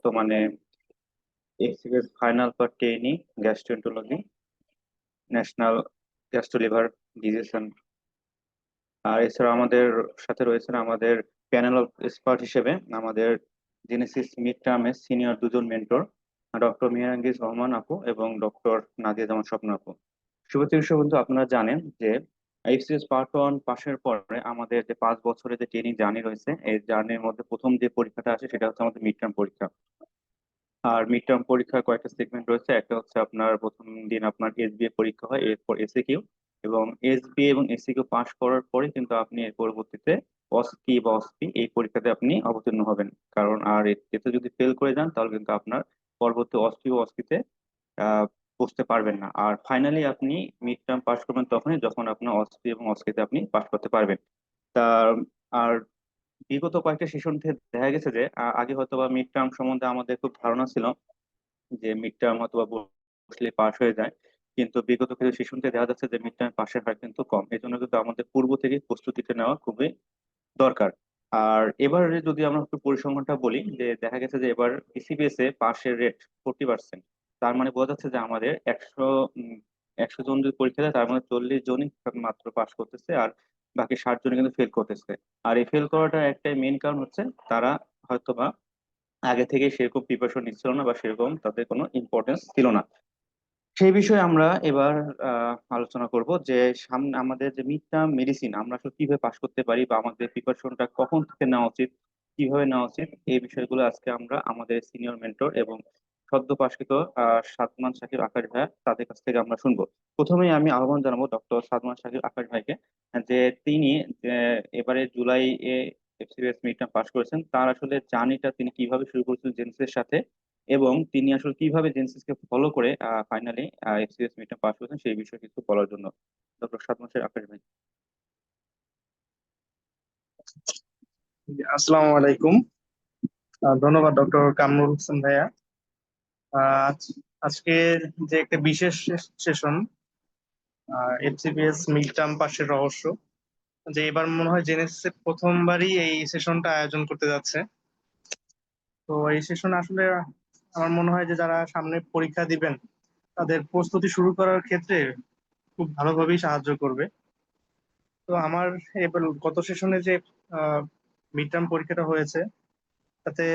বর্তমানে XPS final for training gastroenterology, national gastro liver disease. আর এছাড়া আমাদের সাথে রয়েছেন আমাদের প্যানেল অফ এক্সপার্ট হিসেবে আমাদের জেনেসিস মিড টার্মের সিনিয়র দুজন মেন্টর, ডক্টর মিহিরাঙ্গিজ রহমান আপু এবং ডক্টর নাদিয়া জামান স্বপ্ন আপু। শুভেচ্ছা বন্ধু, আপনারা জানেন যে এইচএস পার্ট ওয়ান পাশের পরে আমাদের যে 5 বছরের যে ট্রেনিং জার্নি রয়েছে, এই জার্নির মধ্যে প্রথম যে পরীক্ষাটা আসে সেটা হচ্ছে আমাদের মিড টার্ম পরীক্ষা। আর মিড টার্ম পরীক্ষার কয়েকটা সেগমেন্ট রয়েছে। একটা হচ্ছে আপনার প্রথম দিন আপনার এসবিএ পরীক্ষা হয়, এরপর এসএকিউ, এবং এসবিএ এবং এসএকিউ পাস করার পরে কিন্তু আপনি এর পরবর্তীতে অসপি বা অসপি এই পরীক্ষাতে আপনি অবতীর্ণ হবেন। কারণ আর এতে যদি ফেল করে যান তাহলে কিন্তু আপনার পরবর্তী অসপি ও অসপিতে আহ বসতে পারবেন না। আর ফাইনালি আপনি মিড টার্ম পাস করবেন তখনই যখন আপনার অসপি এবং অসপিতে আপনি পাস করতে পারবেন। তা আর বিগত কয়েকটা সেশন থেকে দেখা গেছে যে আগে হয়তো বা মিড টার্ম সম্বন্ধে আমাদের খুব ধারণা ছিল যে মিড টার্ম অথবা বসলে পাশ হয়ে যায়, কিন্তু বিগত কিছু সেশনতে দেখা যাচ্ছে যে মিড টার্ম পাশের হার কিন্তু কম। এই জন্য কিন্তু আমাদের পূর্ব থেকে প্রস্তুতিটা নেওয়া খুবই দরকার। আর এবারে যদি আমরা একটু পরিসংখ্যানটা বলি, যে দেখা গেছে যে এবার বিসিবিএস এ পাশের রেট 40%। তার মানে বোঝা যাচ্ছে যে আমাদের 100 জন যদি পরীক্ষা দেয় তার মধ্যে 40 জনই মাত্র পাশ করতেছে, আর বাকি 60 জনই কিন্তু ফেল করতেছে। আর এই ফেল করাটার একটাই মেইন কারণ হচ্ছে তারা হয়তোবা আগে থেকে সেরকম প্রিপারেশন নিচ্ছিল না বা সেরকম তাদের কোনো ইম্পর্টেন্স ছিল না। সেই বিষয়ে আমরা এবার আলোচনা করব যে সামনে আমাদের যে মিড টার্ম মেডিসিন আমরা আসলে কিভাবে পাশ করতে পারি বা আমাদের প্রিপারেশনটা কখন থেকে নেওয়া উচিত, কিভাবে নেওয়া উচিত, এই বিষয়গুলো আজকে আমরা আমাদের সিনিয়র মেন্টর এবং সদ্য পাশকৃত সাদমান সাকিব আকাশ ভাইয়া তাদের কাছ থেকে আমরা শুনবো। প্রথমেই আমি আহ্বান জানাবো ডক্টর সাদমান সাকিব আকাশ ভাইকে, যে তিনি এবারে জুলাই এ এফসিবিএস মিড টার্ম পাশ করেছেন, তার আসলে জার্নিটা তিনি কিভাবে শুরু করেছিলেন জেনসের সাথে, এবং তিনি আসলে কিভাবে জেনসিসকে ফলো করে ফাইনালি এফসিএস মিটটা পাস করেছেন সেই বিষয়ে কিছু বলার জন্য ডক্টর সাত মাসের আকাশ ভাই। আসসালামু আলাইকুম। ধন্যবাদ ডক্টর কামরুল হোসেন ভাইয়া। আজকে যে একটা বিশেষ সেশন, এফসিপিএস মিড টার্ম পাসের রহস্য, যে এবার মনে হয় জেনেসিস প্রথমবারই এই সেশনটা আয়োজন করতে যাচ্ছে। তো এই সেশন আসলে আমার মনে হয় যে যারা সামনে পরীক্ষা দিবেন তাদের প্রস্তুতি শুরু করার ক্ষেত্রে খুব ভালোভাবেই সাহায্য করবে। তো আমার এবার গত সেশনে যে মিড টার্ম পরীক্ষাটা হয়েছে তাতে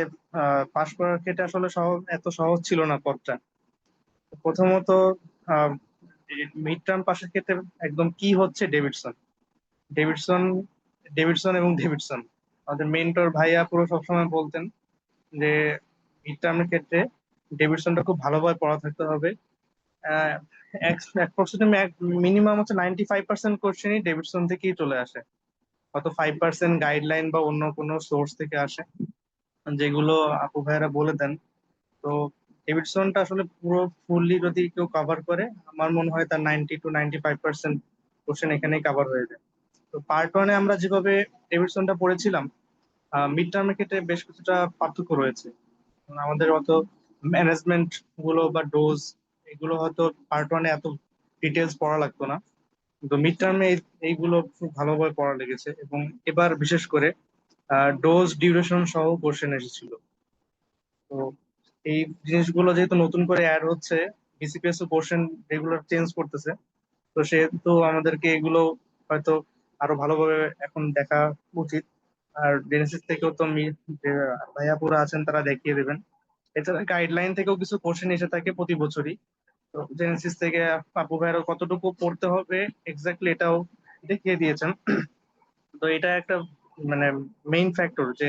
পাশ করার ক্ষেত্রে আসলে এত সহজ ছিল না পথটা। প্রথমত মিড টার্ম পাশের ক্ষেত্রে একদম কি হচ্ছে ডেভিডসন ডেভিডসন ডেভিডসন এবং ডেভিডসন আমাদের মেন্টর ভাইয়া পুরো সবসময় বলতেন যে মিড টার্মের ক্ষেত্রে ডেভিডসনটা খুব ভালোভাবে পড়া থাকতে হবে। মিনিমাম হচ্ছে 95% কোশ্চেনই ডেভিডসন থেকেই চলে আসে, হয়তো 5% গাইডলাইন বা অন্য কোনো সোর্স থেকে আসে যেগুলো আপু ভাইয়ারা বলে দেন। তো ডেভিডসনটা আসলে পুরো ফুললি যদি কেউ কভার করে আমার মনে হয় তার 90 to 95% কোশ্চেন এখানেই কভার হয়ে যায়। তো পার্ট ওয়ানে আমরা যেভাবে ডেভিডসনটা পড়েছিলাম, মিড টার্মের ক্ষেত্রে বেশ কিছুটা পার্থক্য রয়েছে। আমাদের অত ম্যানেজমেন্ট গুলো বা ডোজ এগুলো হয়তো পার্ট ওয়ানে এত ডিটেলস পড়া লাগতো না, কিন্তু মিড টার্মে এইগুলো খুব ভালোভাবে পড়া লেগেছে। এবং এবার বিশেষ করে ডোজ ডিউরেশন সহ কোশ্চেন এসেছিল। তো এই জিনিসগুলো যেহেতু নতুন করে অ্যাড হচ্ছে, বিসিপিএস ও কোশ্চেন রেগুলার চেঞ্জ করতেছে, তো সেহেতু আমাদেরকে এগুলো হয়তো আরো ভালোভাবে এখন দেখা উচিত। আর জেনেসিস থেকেও তো যে ভাইয়াপুরা আছেন তারা দেখিয়ে দেবেন। এছাড়া গাইডলাইন থেকেও কিছু কোশ্চেন এসে থাকে প্রতি বছরই। তো জেনেসিস থেকে আপু ভাইয়ারা কতটুকু পড়তে হবে এক্স্যাক্টলি এটাও দেখিয়ে দিয়েছেন। তো এটা একটা মানে মেইন ফ্যাক্টর যে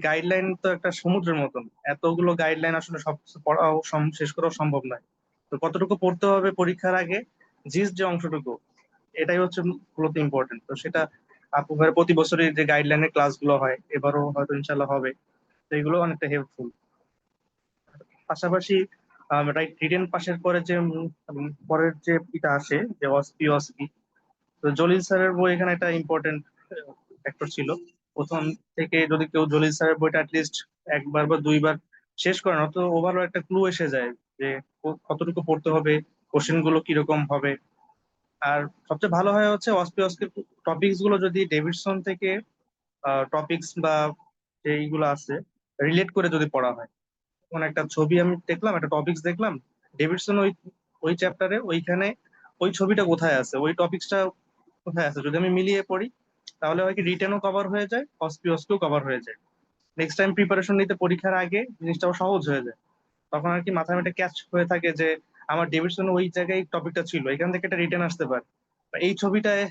গাইডলাইন তো একটা সমুদ্রের মতন, এতগুলো গাইডলাইন আসলে সব কিছু পড়াও শেষ করাও সম্ভব নয়। তো কতটুকু পড়তে হবে পরীক্ষার আগে, জিস যে অংশটুকু, এটাই হচ্ছে মূলত ইম্পর্টেন্ট। তো সেটা আপু ভাইয়ের প্রতি বছরই যে গাইডলাইনের ক্লাসগুলো হয় এবারও হয়তো ইনশাল্লাহ হবে, তো এগুলো অনেকটা হেল্পফুল। পাশাপাশি রাইট রিটেন পাশের পরে যে পরের যে এটা আসে যে অসপি অসপি, তো জলিল স্যারের বই এখানে একটা ইম্পর্টেন্ট ফ্যাক্টর ছিল। প্রথম থেকে যদি কেউ জলিল স্যারের বইটা অ্যাটলিস্ট একবার বা দুইবার শেষ করেন, অত ওভারঅল একটা ক্লু এসে যায় যে কতটুকু পড়তে হবে, কোশ্চেন গুলো কিরকম হবে। আর সবচেয়ে ভালো হয় হচ্ছে অসপি অসপি টপিকস গুলো যদি ডেভিডসন থেকে টপিকস বা যেইগুলো আছে রিলেট করে যদি পড়া হয়, কোন একটা ছবি আমি দেখলাম, একটা টপিকস দেখলাম, ডেভিডসন ওই ওই চ্যাপ্টারে ওইখানে ওই ছবিটা কোথায় আছে, ওই টপিকসটা কোথায় আছে, যদি আমি মিলিয়ে পড়ি তাহলে হয় কি রিটেনও কভার হয়ে যায়, অসপিও কভার হয়ে যায়। নেক্সট টাইম প্রিপারেশন নিতে পরীক্ষার আগে জিনিসটাও সহজ হয়ে যায়। তখন আর কি মাথায় একটা ক্যাচ হয়ে থাকে যে আমার ডেভিডসন ওই জায়গায় টপিকটা ছিল, এখান থেকে একটা রিটেন আসতে পারে, বা এই ছবিটায়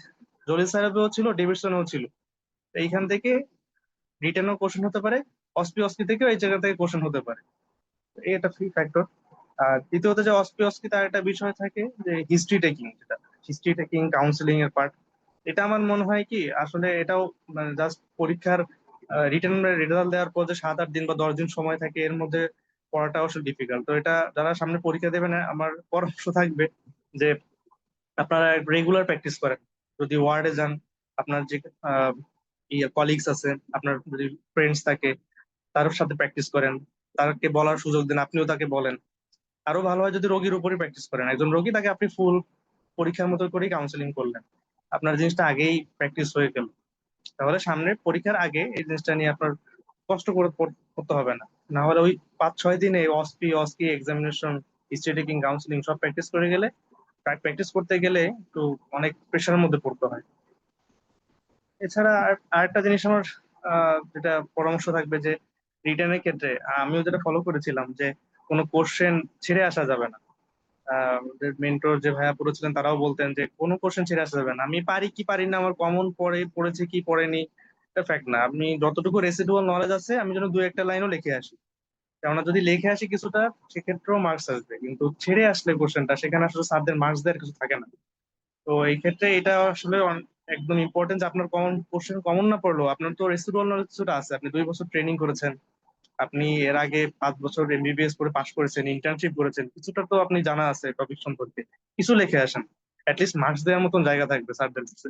জলিল সাহেবেও ছিল, ডেভিডসনেও ছিল। তো এইখান থেকে রিটেনও কোশ্চেন হতে পারে, অসপি থেকে এই জায়গা থেকে কোশ্চেন হতে পারে। তো এই একটা ফ্যাক্টর। আর দ্বিতীয়ত যে অসপি তার একটা বিষয় থাকে যে হিস্ট্রি টেকিং, যেটা হিস্ট্রি টেকিং কাউন্সিলিং এর পার্ট। এটা আমার মনে হয় কি আসলে এটাও মানে জাস্ট পরীক্ষার রিটেন রেজাল্ট দেওয়ার পর যে 7-8 দিন বা 10 দিন সময় থাকে, এর মধ্যে পড়াটা অবশ্য ডিফিকাল্ট। তো এটা যারা সামনে পরীক্ষা দেবেন, আমার পরামর্শ থাকবে যে আপনারা রেগুলার প্র্যাকটিস করেন। যদি ওয়ার্ডে যান, আপনার যে কলিগস আছে, আপনার যদি ফ্রেন্ডস থাকে, তার সাথে প্র্যাকটিস করেন, তাকে বলার সুযোগ দেন, আপনিও তাকে বলেন। আরো ভালো হয় যদি রোগীর উপরই প্র্যাকটিস করেন, একজন রোগী তাকে আপনি ফুল পরীক্ষার মতো করেই কাউন্সিলিং করলেন, আপনার জিনিসটা আগেই প্র্যাকটিস হয়ে গেল। তাহলে সামনে পরীক্ষার আগে এই জিনিসটা নিয়ে আপনার কষ্ট করে করতে হবে না। না হলে ওই 5-6 দিনে অসকি এক্সামিনেশন, হিস্ট্রি টেকিং, কাউন্সিলিং সব প্র্যাকটিস করে গেলে, প্র্যাকটিস করতে গেলে একটু অনেক প্রেশারের মধ্যে পড়তে হয়। এছাড়া আরেকটা জিনিস আমার যেটা পরামর্শ থাকবে যে রিটেনের ক্ষেত্রে আমিও যেটা ফলো করেছিলাম যে কোনো কোশ্চেন ছেড়ে আসা যাবে না। মেন্টর যে ভাইয়া পড়েছিলেন তারাও বলতেন যে কোনো কোশ্চেন ছেড়ে আসা যাবে না। আমি পারি কি পারি না, আমার কমন পড়েছে কি পড়েনি, এটা ফ্যাক্ট না। আপনি যতটুকু রেসিডুয়াল নলেজ আছে আমি যেন দু একটা লাইনও লিখে আসি, কেননা যদি লিখে আসি কিছুটা সেক্ষেত্রেও মার্কস আসবে, কিন্তু ছেড়ে আসলে কোশ্চেনটা সেখানে আসলে স্যারদের মার্কস দেওয়ার কিছু থাকে না। তো এই ক্ষেত্রে এটা আসলে একদম ইম্পর্টেন্ট যে আপনার কমন কোশ্চেন কমন না পড়লেও আপনার তো রেসিডুয়াল নলেজ কিছুটা আছে, আপনি 2 বছর ট্রেনিং করেছেন, আপনি এর আগে 5 বছর এমবিবিএস করে পাশ করেছেন, ইন্টার্নশিপ করেছেন, কিছুটা তো আপনি জানা আছে টপিক সম্পর্কে, কিছু লিখে আসেন, অ্যাটলিস্ট মার্কস দেওয়ার মতন জায়গা থাকবে স্যারদের কাছে।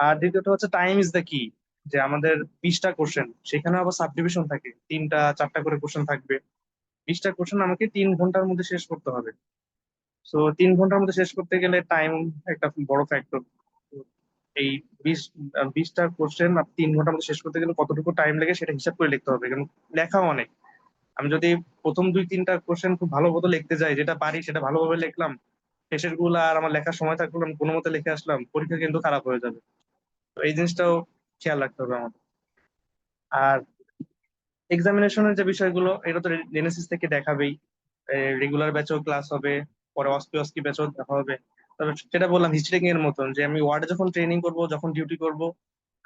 আর দ্বিতীয়ত হচ্ছে টাইম ইজ দ্য কি, যে আমাদের 20টা কোশ্চেন, সেখানে আবার সাবডিভিশন থাকে, 3টা 4টা করে কোশ্চেন থাকবে। 20টা কোশ্চেন আমাকে 3 ঘন্টার মধ্যে শেষ করতে হবে। তো 3 ঘন্টার মধ্যে শেষ করতে গেলে টাইম একটা বড় ফ্যাক্টর। এই 20টা কোশ্চেন 3 ঘন্টার মধ্যে শেষ করতে গেলে কতটুকু টাইম লাগে সেটা হিসাব করে লিখতে হবে, কারণ লেখা অনেক। আমি যদি প্রথম 2-3টা কোশ্চেন খুব ভালো মতো লিখতে যাই, যেটা পারি সেটা ভালোভাবে লিখলাম, শেষের গুলো আর আমার লেখার সময় থাকলো না, আমি কোনো মতে লিখে আসলাম, পরীক্ষা কিন্তু খারাপ হয়ে যাবে। তো এই জিনিসটাও খেয়াল রাখতে হবে আমাদের। আর এক্সামিনেশনের যে বিষয়গুলো, এটা তো জেনেসিস থেকে দেখাবেই, রেগুলার ব্যাচও ক্লাস হবে, পরে অস্কি ব্যাচও দেখা হবে। তবে সেটা বললাম হিস্ট্রি এর মতন, যে আমি ওয়ার্ডে যখন ট্রেনিং করব, যখন ডিউটি করব,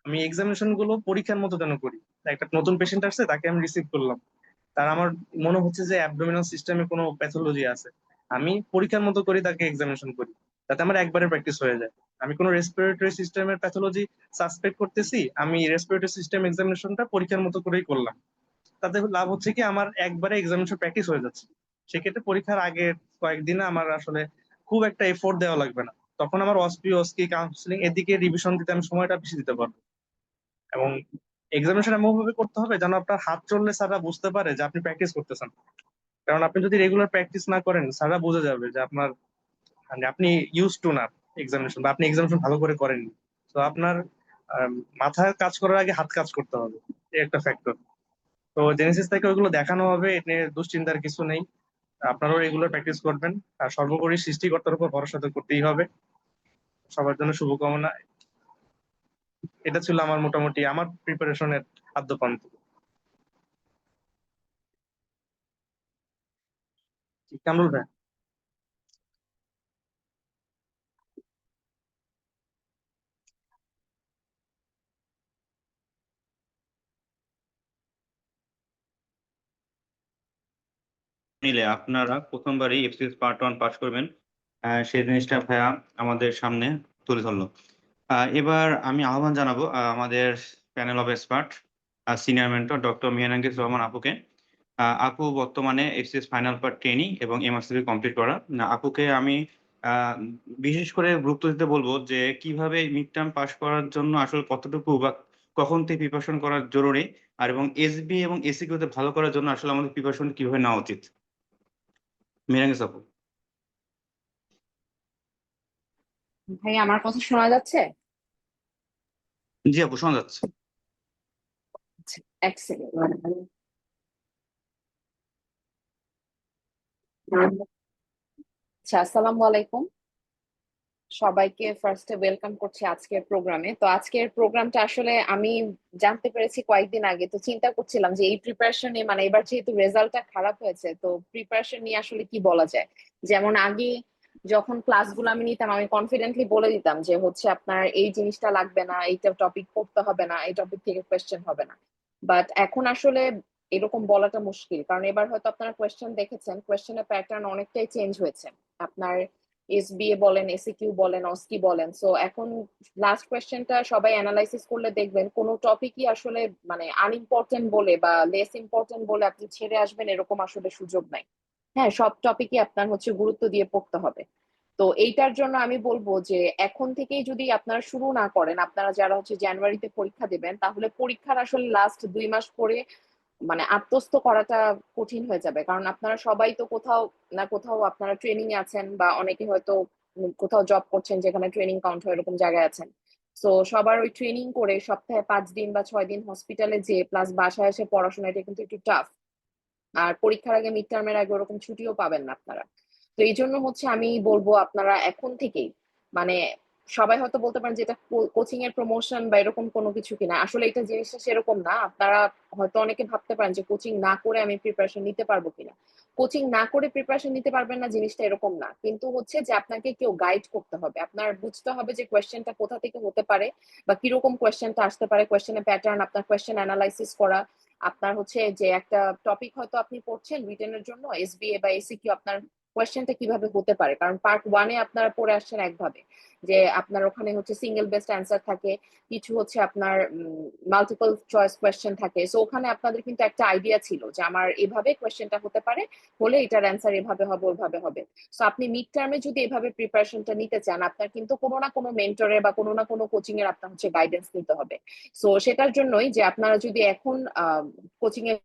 আমি এক্সামিনেশন গুলো পরীক্ষার মতো যেন করি। একটা নতুন পেশেন্ট আসছে, তাকে আমি রিসিভ করলাম, তার আমার মনে হচ্ছে যে অ্যাবডোমিনাল সিস্টেমে কোনো প্যাথোলজি আছে, আমি পরীক্ষার মতো করি তাকে এক্সামিনেশন করি, যাতে আমার একবারে প্র্যাকটিস হয়ে যায়। আমি কোনো রেসপিরেটরি সিস্টেমের প্যাথোলজি সাসপেক্ট করতেছি, আমি রেসপিরেটরি সিস্টেম এক্সামিনেশনটা পরীক্ষার মতো করেই করলাম। তাতে লাভ হচ্ছে কি আমার একবারে এক্সামিনেশন প্র্যাকটিস হয়ে যাচ্ছে। সেক্ষেত্রে পরীক্ষার আগের কয়েকদিনে আমার আসলে খুব একটা এফোর্ট দেওয়া লাগবে না, তখন আমার অস্কি কাউন্সিলিং এদিকে রিভিশন দিতে আমি সময়টা বেশি দিতে পারবো। এবং এক্সামিনেশন এমন ভাবে করতে হবে যেন আপনার হাত চললে স্যাররা বুঝতে পারে যে আপনি প্র্যাকটিস করতেছেন। কারণ আপনি যদি রেগুলার প্র্যাকটিস না করেন, স্যাররা বুঝে যাবে যে আপনার মানে আপনি ইউজ টু না এক্সামিনেশন, বা আপনি এক্সামিনেশন ভালো করে করেননি। তো আপনার আম, মাথা কাজ করার আগে হাত কাজ করতে হবে, এই একটা ফ্যাক্টর। তো জেনেসিস থেকে ওইগুলো দেখানো হবে, এ নিয়ে দুশ্চিন্তার কিছু নেই। আপনারাও রেগুলার প্র্যাকটিস করবেন, আর সর্বোপরি সৃষ্টিকর্তার উপর ভরসা তো করতেই হবে। সবার জন্য শুভকামনা। এটা ছিল আমার মোটামুটি আমার প্রিপারেশনের আদ্যপান্ত। কামরুল ভাই। নিলে আপনারা প্রথমবারই এফসিএস পার্ট 1 পাস করবেন, সেই জিনিসটা ভাইয়া আমাদের সামনে তুলে ধরলো। এবার আমি আহ্বান জানাবো আমাদের panel of expert senior mentor doctor মিয়ানাঙ্গিস রহমান আপুকে। আপু বর্তমানে এফসিএস ফাইনাল পার্ট ট্রেনিং এবং এমআরসিবি কমপ্লিট করা। আপুকে আমি আহ, বিশেষ করে গুরুত্ব দিতে বলবো যে কিভাবে মিড টার্ম পাস করার জন্য আসলে কতটুকু বা কখন থেকে প্রিপারেশন করা জরুরি, আর এবং এসবি এবং এসিকিউতে ভালো করার জন্য আসলে আমাদের প্রিপারেশন কিভাবে নেওয়া উচিত। মিরাঙ্গিস আপু। ভাই আমার কথা শোনা যাচ্ছে? জি আপু, শোনা যাচ্ছে। এক সেকেন্ড। আচ্ছা, আসসালামু আলাইকুম সবাইকে। ফার্স্টে ওয়েলকাম করছি আজকের প্রোগ্রামে। তো আজকের প্রোগ্রামটা আসলে আমি জানতে পেরেছি কয়েকদিন আগে, তো চিন্তা করছিলাম যে এই প্রিপারেশন নিয়ে, মানে এবার যেহেতু রেজাল্টটা খারাপ হয়েছে, তো প্রিপারেশন নিয়ে আসলে কি বলা যায়। যেমন আগে যখন ক্লাসগুলো আমি নিতাম, আমি কনফিডেন্টলি বলে দিতাম যে হচ্ছে আপনার এই জিনিসটা লাগবে না, এইটা টপিক পড়তে হবে না, এই টপিক থেকে কোয়েশ্চেন হবে না। বাট এখন আসলে এরকম বলাটা মুশকিল, কারণ এবার হয়তো আপনারা কোয়েশ্চেন দেখেছেন, কোয়েশ্চেনের প্যাটার্ন অনেকটাই চেঞ্জ হয়েছে। আপনার এসবিএ বলেন, এসিকিউ বলেন, অস্কি বলেন, সো এখন লাস্ট কোয়েশ্চেনটা সবাই অ্যানালাইসিস করলে দেখবেন কোনো টপিকই আসলে মানে আনইম্পর্টেন্ট বলে বা লেস ইম্পর্টেন্ট বলে আপনি ছেড়ে আসবেন এরকম আসলে সুযোগ নাই। হ্যাঁ, সব টপিকই আপনার হচ্ছে গুরুত্ব দিয়ে পড়তে হবে। তো এইটার জন্য আমি বলবো যে এখন থেকেই যদি আপনারা শুরু না করেন, আপনারা যারা হচ্ছে জানুয়ারিতে পরীক্ষা দেবেন, তাহলে পরীক্ষার আসলে লাস্ট 2 মাস পরে মানে আত্মস্থ করাটা কঠিন হয়ে যাবে। কারণ আপনারা সবাই তো কোথাও না কোথাও আপনারা ট্রেনিং এ আছেন, বা অনেকে হয়তো কোথাও জব করছেন যেখানে ট্রেনিং কাউন্ট হয়, এরকম জায়গায় আছেন। তো সবার ওই ট্রেনিং করে সপ্তাহে 5 দিন বা 6 দিন হসপিটালে যে প্লাস বাসায় এসে পড়াশোনা, এটা কিন্তু একটু টাফ। আর পরীক্ষার আগে মিড টার্মের আগে ওরকম ছুটিও পাবেন না আপনারা। তো এই জন্য হচ্ছে আমি বলবো আপনারা এখন থেকেই, মানে সবাই হয়তো বলতে পারেন যে এটা কোচিং এর প্রমোশন বা এরকম কোনো কিছু কিনা, আসলে এটা জিনিসটা সেরকম না। আপনারা হয়তো অনেকে ভাবতে পারেন যে কোচিং না করে আমি প্রিপারেশন নিতে পারবো কিনা। কোচিং না করে প্রিপারেশন নিতে পারবেন না জিনিসটা এরকম না, কিন্তু হচ্ছে যে আপনাকে কেউ গাইড করতে হবে, আপনার বুঝতে হবে যে কোয়েশ্চেনটা কোথা থেকে হতে পারে বা কিরকম কোয়েশ্চেনটা আসতে পারে, কোয়েশ্চেনের প্যাটার্ন, আপনার কোয়েশ্চেন অ্যানালাইসিস করা। আপনার হচ্ছে যে একটা টপিক হয়তো আপনি পড়ছেন রিটেনের জন্য, এসবিএ বা এসিকিউ, আপনার কোয়েশ্চেনটা কিভাবে হতে পারে, কারণ পার্ট ওয়ানে আপনারা পড়ে আসছেন একভাবে, যে আপনার ওখানে হচ্ছে সিঙ্গেল বেস্ট অ্যান্সার থাকে, কিছু হচ্ছে আপনার মাল্টিপল চয়েস কোয়েশ্চেন থাকে। সো ওখানে আপনাদের কিন্তু একটা আইডিয়া ছিল যে আমার এভাবে কোয়েশ্চেনটা হতে পারে, হলে এটার অ্যান্সার এভাবে হবে ওইভাবে হবে। সো আপনি মিড টার্মে যদি এভাবে প্রিপারেশনটা নিতে চান, আপনার কিন্তু কোনো না কোনো মেন্টরের বা কোনো না কোনো কোচিং এর আপনার হচ্ছে গাইডেন্স নিতে হবে। সো সেটার জন্যই যে আপনারা যদি এখন কোচিং এ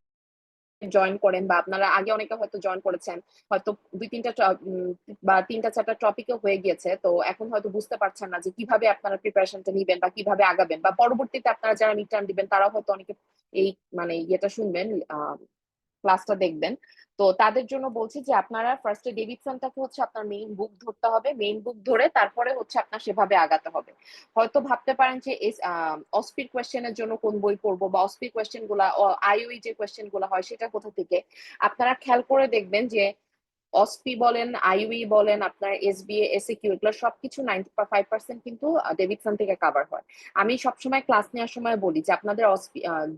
জয়েন করেন, বা আপনারা আগে অনেকে হয়তো জয়েন করেছেন, হয়তো 2-3টা বা 3টা-4টা টপিকও হয়ে গিয়েছে, তো এখন হয়তো বুঝতে পারছেন না যে কিভাবে আপনারা প্রিপারেশনটা নিবেন বা কিভাবে আগাবেন, বা পরবর্তীতে আপনারা যারা মিড টার্ম দিবেন তারাও হয়তো অনেকে এই মানে ইয়েটা শুনবেন, ক্লাসটা দেখবেন। তো তাদের জন্য বলছি যে আপনারা ফার্স্টে ডেভিডসনটাকে হচ্ছে আপনার মেইন বুক ধরতে হবে, মেইন বুক ধরে তারপরে হচ্ছে আপনার সেভাবে আগাতে হবে। হয়তো ভাবতে পারেন যে অস্পির কোয়েশ্চেনের জন্য কোন বই পড়বো, বা অস্পির কোয়েশ্চেন গুলা, আইওই যে কোয়েশ্চেন গুলা হয় সেটা কোথা থেকে। আপনারা খেয়াল করে দেখবেন যে অসপি বলেন, আইউই বলেন, আপনার এসবিএ, এসিকিউ, এগুলো সবকিছু 95% কিন্তু ডেভিডসন থেকে কাভার হয়। আমি সবসময় ক্লাস নেওয়ার সময় বলি যে আপনাদের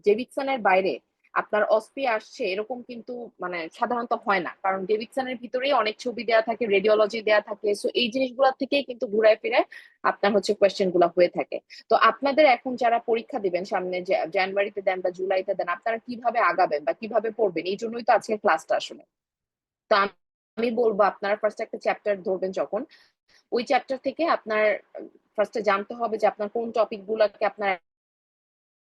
ডেভিডসনের বাইরে আপনার অসপি আসছে এরকম কিন্তু মানে সাধারণত হয় না, কারণ ডেভিডসনের ভিতরেই অনেক ছবি দেওয়া থাকে, রেডিওলজি দেওয়া থাকে। সো এই জিনিসগুলা থেকেই কিন্তু ঘুরায় ফিরায় আপনার হচ্ছে কোয়েশ্চেন গুলা হয়ে থাকে। তো আপনাদের এখন যারা পরীক্ষা দিবেন সামনে, জানুয়ারিতে দেন বা জুলাইতে দেন, আপনারা কিভাবে আগাবেন বা কিভাবে পড়বেন, এই জন্যই তো আজকে ক্লাসটা আসলে। তো আমি বলবো আপনারা ফার্স্ট একটা চ্যাপ্টার ধরবেন যখন, ওই চ্যাপ্টার থেকে আপনার ফার্স্টে জানতে হবে যে আপনার কোন টপিক গুলাকে আপনার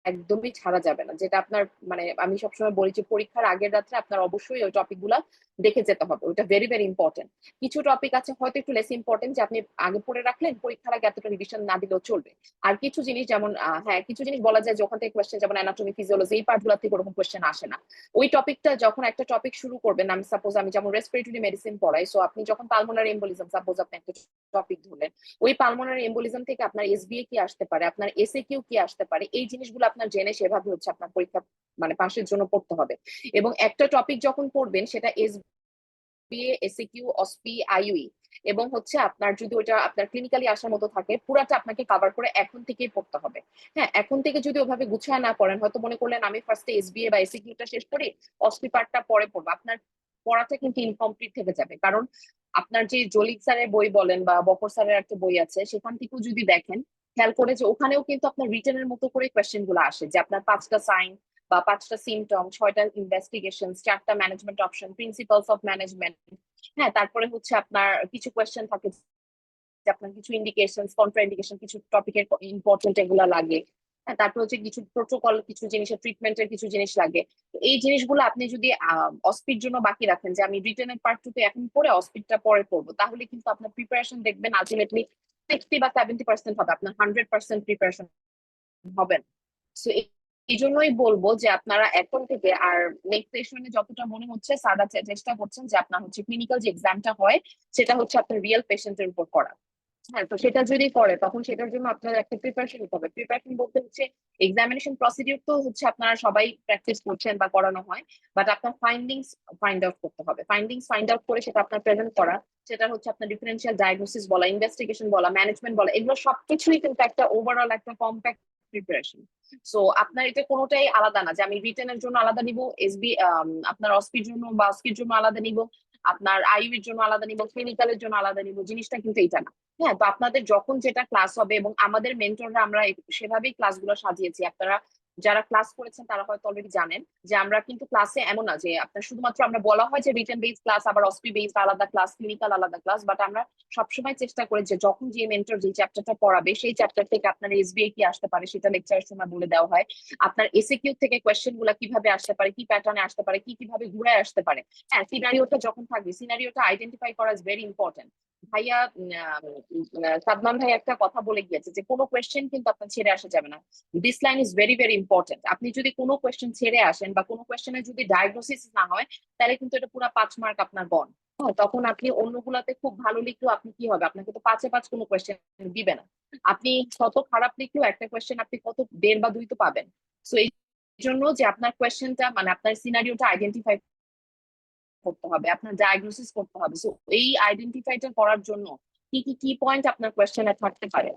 একদমই ছাড়া যাবে না, যেটা আপনার মানে আমি সবসময় বলি যে পরীক্ষার আগের রাত্রে আপনার অবশ্যই ওই টপিক গুলা দেখে যেতে হবে, ওটা ভেরি ভেরি ইম্পর্টেন্ট। কিছু টপিক আছে হয়তো একটু লেস ইম্পর্টেন্ট, যে আপনি আগে পড়ে রাখলেন, পরীক্ষার আগে এতটা রিভিশন না দিলেও চলবে। আর কিছু জিনিস যেমন হ্যাঁ, কিছু জিনিস বলা যায় যে ওখান থেকে কোয়েশ্চেন, যেমন অ্যানাটমি, ফিজিওলজি, এই পার্ট গুলা থেকে ওরকম কোয়েশ্চেন আসে না। ওই টপিকটা যখন একটা টপিক শুরু করবেন, আমি সাপোজ আমি যেমন রেসপিরেটরি মেডিসিন পড়াই, সো আপনি যখন পালমোনারি এম্বোলিজম, সাপোজ আপনি একটা টপিক ধরলেন, ওই পালমোনারি এম্বোলিজম থেকে আপনার এসবিএ কি আসতে পারে, আপনার এসএকিউ কি আসতে পারে, এই জিনিসগুলো আপনার জেনে সেভাবে হচ্ছে আপনার পরীক্ষা মানে পাশের জন্য পড়তে হবে। এবং একটা টপিক যখন পড়বেন সেটা এসবিএ, এসএকিউ, অসপি, আইইউই, এবং হচ্ছে আপনার যদি ওটা আপনার ক্লিনিক্যালি আসার মতো থাকে, পুরাটা আপনাকে কভার করে এখন থেকেই পড়তে হবে। হ্যাঁ, এখন থেকে যদি ওভাবে গুছায় না পড়েন, হয়তো মনে করলেন আমি ফার্স্টে এসবিএ বা এসএকিউটা শেষ করি, অসপি পার্টটা পরে পড়বো, আপনার পড়াটা কিন্তু ইনকমপ্লিট থেকে যাবে। কারণ আপনার যে জলিক স্যারের বই বলেন বা বকর স্যারের একটা বই আছে, সেখান থেকেও যদি দেখেন, খেয়াল করে যে ওখানেও কিন্তু আপনার রিটেনের মতো করে কোয়েশ্চেন গুলো আসে, যে আপনার 5টা সাইন বা 5টা সিমটম, 6টা ইনভেস্টিগেশন, 4টা management option, principles of management. হ্যাঁ, তারপরে হচ্ছে আপনার কিছু কোয়েশ্চেন থাকে যে আপনার কিছু ইন্ডিকেশন, কন্ট্রা ইন্ডিকেশন, কিছু টপিকের ইম্পর্টেন্ট এগুলা লাগে। হ্যাঁ, তারপর হচ্ছে কিছু প্রোটোকল, কিছু জিনিসের ট্রিটমেন্টের কিছু জিনিস লাগে। তো এই জিনিসগুলো আপনি যদি অস্পির জন্য বাকি রাখেন, যে আমি রিটেনের পার্ট 2 এখন পরে অস্পিডটা পরে পড়বো, তাহলে কিন্তু আপনার প্রিপারেশন দেখবেন আলটিমেটলি 60 বা 70% হবে, আপনার 100% প্রিপারেশন হবে না। সো এই জন্যই বলবো যে আপনারা এখন থেকে আর নেক্সট সেশনে যতটা মনে হচ্ছে স্যাররা চেষ্টা করছেন যে আপনার হচ্ছে ক্লিনিক্যাল যে এক্সামটা হয় সেটা হচ্ছে আপনার রিয়েল পেশেন্টের উপর করা। হ্যাঁ, তো সেটা যদি করে তখন সেটার জন্য আপনার একটা প্রিপারেশন নিতে হবে। প্রিপারেশন বলতে হচ্ছে এক্সামিনেশন প্রসিডিউর তো হচ্ছে আপনারা সবাই প্র্যাকটিস করছেন বা করানো হয়, বাট আপনার ফাইন্ডিংস ফাইন্ড আউট করতে হবে। ফাইন্ডিংস ফাইন্ড আউট করে সেটা আপনার প্রেজেন্ট করা, সেটা হচ্ছে আপনার ডিফারেন্সিয়াল ডায়াগনোসিস বলা, ইনভেস্টিগেশন বলা, ম্যানেজমেন্ট বলা, এগুলো সবকিছুই কিন্তু একটা ওভারঅল একটা কম্প্যাক্ট প্রিপারেশন। সো আপনার এটা কোনোটাই আলাদা না যে আমি রিটেনের জন্য আলাদা নিব, এসবি আপনার অস্পির জন্য বা অস্কির জন্য আলাদা নিব, আপনার আইইউ এর জন্য আলাদা নিব, ক্লিনিক্যালের জন্য আলাদা নিব, জিনিসটা কিন্তু এটা না। হ্যাঁ, তো আপনাদের যখন যেটা ক্লাস হবে এবং আমাদের মেন্টররা আমরা সেভাবেই ক্লাসগুলো সাজিয়েছি। আপনারা যারা ক্লাস করেছেন তারা হয়তো অলরেডি জানেন যে আমরা কিন্তু ক্লাসে এমন না যে আপনার শুধুমাত্র আমরা বলা হয় যে রিটেন বেসড ক্লাস আবার অসপি বেসড আলাদা ক্লাস, ক্লিনিক্যাল আলাদা ক্লাস, বাট আমরা সবসময় চেষ্টা করি যে যখন যে মেন্টর যে চ্যাপ্টারটা পড়াবে সেই চ্যাপ্টার থেকে আপনার এসবিআই কি আসতে পারে সেটা লেকচারের সময় বলে দেওয়া হয়। আপনার এসএকিউ থেকে কোয়েশ্চেন গুলা কিভাবে আসতে পারে, কি প্যাটার্নে আসতে পারে, কি কিভাবে ঘুরে আসতে পারে। হ্যাঁ, সিনারিওটা যখন থাকবে সিনারিওটা আইডেন্টিফাই করা ইজ ভেরি ইম্পর্টেন্ট। ভাইয়া সাদমান ভাই একটা কথা বলে গিয়েছে যে কোনো কোয়েশ্চেন কিন্তু আপনার ছেড়ে আসা যাবে না। This line is very very important. আপনি যদি কোনো কোয়েশ্চেন ছেড়ে আসেন বা কোনো কোয়েশ্চেনের যদি ডায়াগনোসিস না হয় তাহলে কিন্তু এটা পুরো 5 মার্ক আপনার গন। হ্যাঁ, তখন আপনি অন্যগুলাতে খুব ভালো লিখলেও আপনি কি হবে, আপনাকে তো 5-এ 5 কোনো কোয়েশ্চেন দিবে না। আপনি কত খারাপ লিখলেও একটা কোয়েশ্চেন আপনি কত 1.5 বা 2 তো পাবেন। সো এই জন্য যে আপনার কোয়েশ্চেনটা মানে আপনার সিনারিওটা আইডেন্টিফাই করতে হবে, আপনার ডায়াগনোসিস করতে হবে। সো এই আইডেন্টিফাইটা করার জন্য কি কি কি পয়েন্ট আপনার কোয়েশ্চেনে থাকতে পারে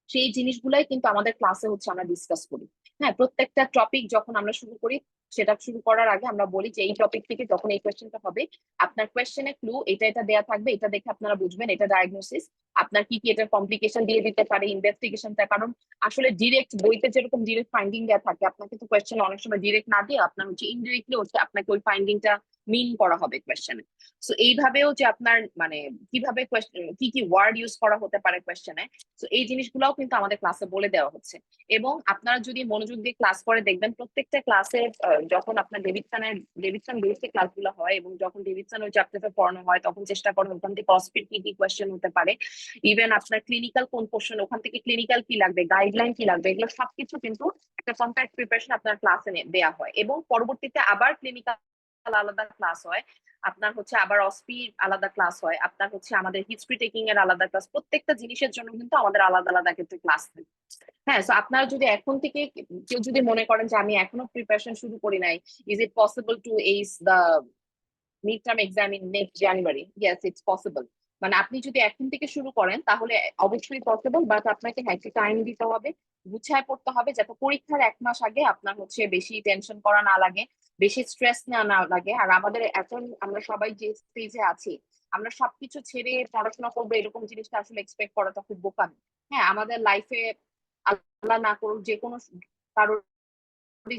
সেই জিনিসগুলাই কিন্তু আমাদের ক্লাসে হচ্ছে আমরা ডিসকাস করি। হ্যাঁ, প্রত্যেকটা টপিক যখন আমরা শুরু করি সেটা শুরু করার আগে আমরা বলি যে এই টপিক থেকে যখন এই কোয়েশ্চেনটা হবে আপনার কোয়েশ্চেনে ক্লু এটা এটা দেয়া থাকবে, এটা দেখে আপনারা বুঝবেন এটা ডায়াগনোসিস। আপনার কি কি এটার কমপ্লিকেশন দিয়ে দিতে পারে ইনভেস্টিগেশনটা, কারণ আসলে ডিরেক্ট বইতে যেরকম ডিরেক্ট ফাইন্ডিং দেওয়া থাকে আপনাকে তো কোয়েশ্চেন অনেক সময় ডিরেক্ট না দিয়ে আপনার হচ্ছে ইনডিরেক্টলি হচ্ছে আপনাকে ওই ফাইন্ডিংটা মিন করা হবে কোয়েশ্চেনে। সো এইভাবেও যে আপনার মানে কিভাবে কি কি ওয়ার্ড ইউজ করা হতে পারে কোয়েশ্চেনে, তো এই জিনিসগুলোও কিন্তু আমাদের ক্লাসে বলে দেওয়া হচ্ছে। এবং আপনারা যদি মনোযোগ দিয়ে ক্লাস করে দেখবেন প্রত্যেকটা ক্লাসে যখন আপনার ডেভিডসন বেসিক ক্লাসগুলো হয় এবং যখন ডেভিডসন ওই চ্যাপ্টারটা পড়ানো হয় তখন চেষ্টা করেন ওখান থেকে অস্পিড কি কি কোয়েশ্চেন হতে পারে, ইভেন আপনার ক্লিনিক্যাল কোন পোর্শন ওখান থেকে ক্লিনিক্যাল কি লাগবে, গাইডলাইন কি লাগবে, এগুলো সবকিছু কিন্তু একটা কম্প্যাক্ট প্রিপারেশন আপনার ক্লাসে দেওয়া হয়। এবং পরবর্তীতে আবার ক্লিনিক্যাল আলাদা ক্লাস হয়, আপনার হচ্ছে আবার অসপি আলাদা ক্লাস হয়, আপনার হচ্ছে আমাদের হিস্ট্রি টেকিং এর আলাদা ক্লাস, প্রত্যেকটা জিনিসের জন্য কিন্তু আমাদের আলাদা আলাদা ক্ষেত্রে ক্লাস থাকে। হ্যাঁ, তো আপনারা যদি এখন থেকে কেউ যদি মনে করেন যে আমি এখনো প্রিপারেশন শুরু করি নাই, is it possible to ace the mid term exam in next January? Yes, it's possible. মানে আপনি যদি এখন থেকে শুরু করেন তাহলে অবশ্যই পসিবল, বাট আপনাকে হ্যাঁ একটু টাইম দিতে হবে, গুছায় পড়তে হবে যাতে পরীক্ষার 1 মাস আগে আপনার হচ্ছে বেশি টেনশন করা না লাগে, বেশি স্ট্রেস না লাগে। আর আমাদের এখন আমরা সবাই যে স্টেজে আছি আমরা সবকিছু ছেড়ে পড়াশোনা করবো এরকম জিনিসটা আসলে এক্সপেক্ট করাটা খুব বোকামি। হ্যাঁ, আমাদের লাইফে আল্লাহ না করুক যে কোনো কারোর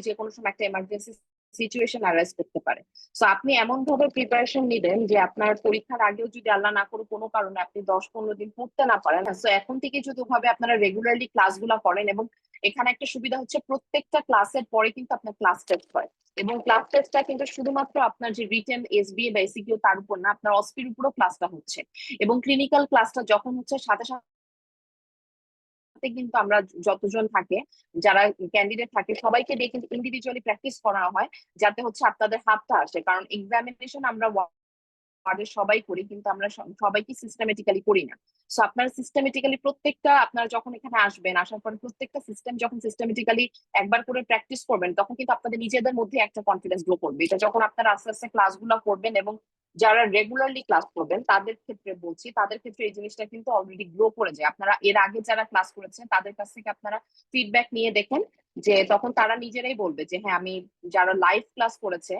যে কোনো সময় একটা এমার্জেন্সি সিচুয়েশন অ্যারাইজ করতে পারে। তো আপনি এমন ভাবে প্রিপারেশন নিবেন যে আপনার পরীক্ষার আগেও যদি আল্লাহ না করুক কোনো কারণে আপনি 10-15 দিন পড়তে না পারেন, তো এখন থেকে যদি ওভাবে আপনারা রেগুলারলি ক্লাসগুলো করেন। এবং এখানে একটা সুবিধা হচ্ছে প্রত্যেকটা ক্লাসের পরে কিন্তু আপনার ক্লাস টেস্ট হয়, এবং ক্লাস টেস্টটা কিন্তু শুধুমাত্র আপনার যে রিটেন এসবিএ বা এসিকিউ তার উপর না, আপনার অস্পির উপরও ক্লাসটা হচ্ছে। এবং ক্লিনিক্যাল ক্লাসটা যখন হচ্ছে সাথে সাথে কিন্তু আমরা যতজন থাকে যারা ক্যান্ডিডেট থাকে সবাইকে দিয়ে কিন্তু ইন্ডিভিজুয়ালি প্র্যাকটিস করানো হয় যাতে হচ্ছে আপনাদের হাতটা আসে, কারণ এক্সামিনেশন আমরা ওয়ার্ডে সবাই করি কিন্তু আমরা সবাইকে সিস্টেমেটিক্যালি করি না। সো আপনারা সিস্টেমেটিক্যালি প্রত্যেকটা আপনারা যখন এখানে আসবেন আসার পরে প্রত্যেকটা সিস্টেম যখন সিস্টেমেটিক্যালি একবার করে প্র্যাকটিস করবেন তখন কিন্তু আপনাদের নিজেদের মধ্যে একটা কনফিডেন্স গ্রো করবে। এটা যখন আপনারা আস্তে আস্তে ক্লাসগুলো করবেন এবং যারা রেগুলারলি ক্লাস করবেন তাদের ক্ষেত্রে বলছি, তাদের ক্ষেত্রে এই জিনিসটা কিন্তু অলরেডি গ্রো করে যায়। আপনারা এর আগে যারা ক্লাস করেছেন তাদের কাছ থেকে আপনারা ফিডব্যাক নিয়ে দেখেন যে তখন তারা নিজেরাই বলবে যে হ্যাঁ আমি যারা লাইভ ক্লাস করেছে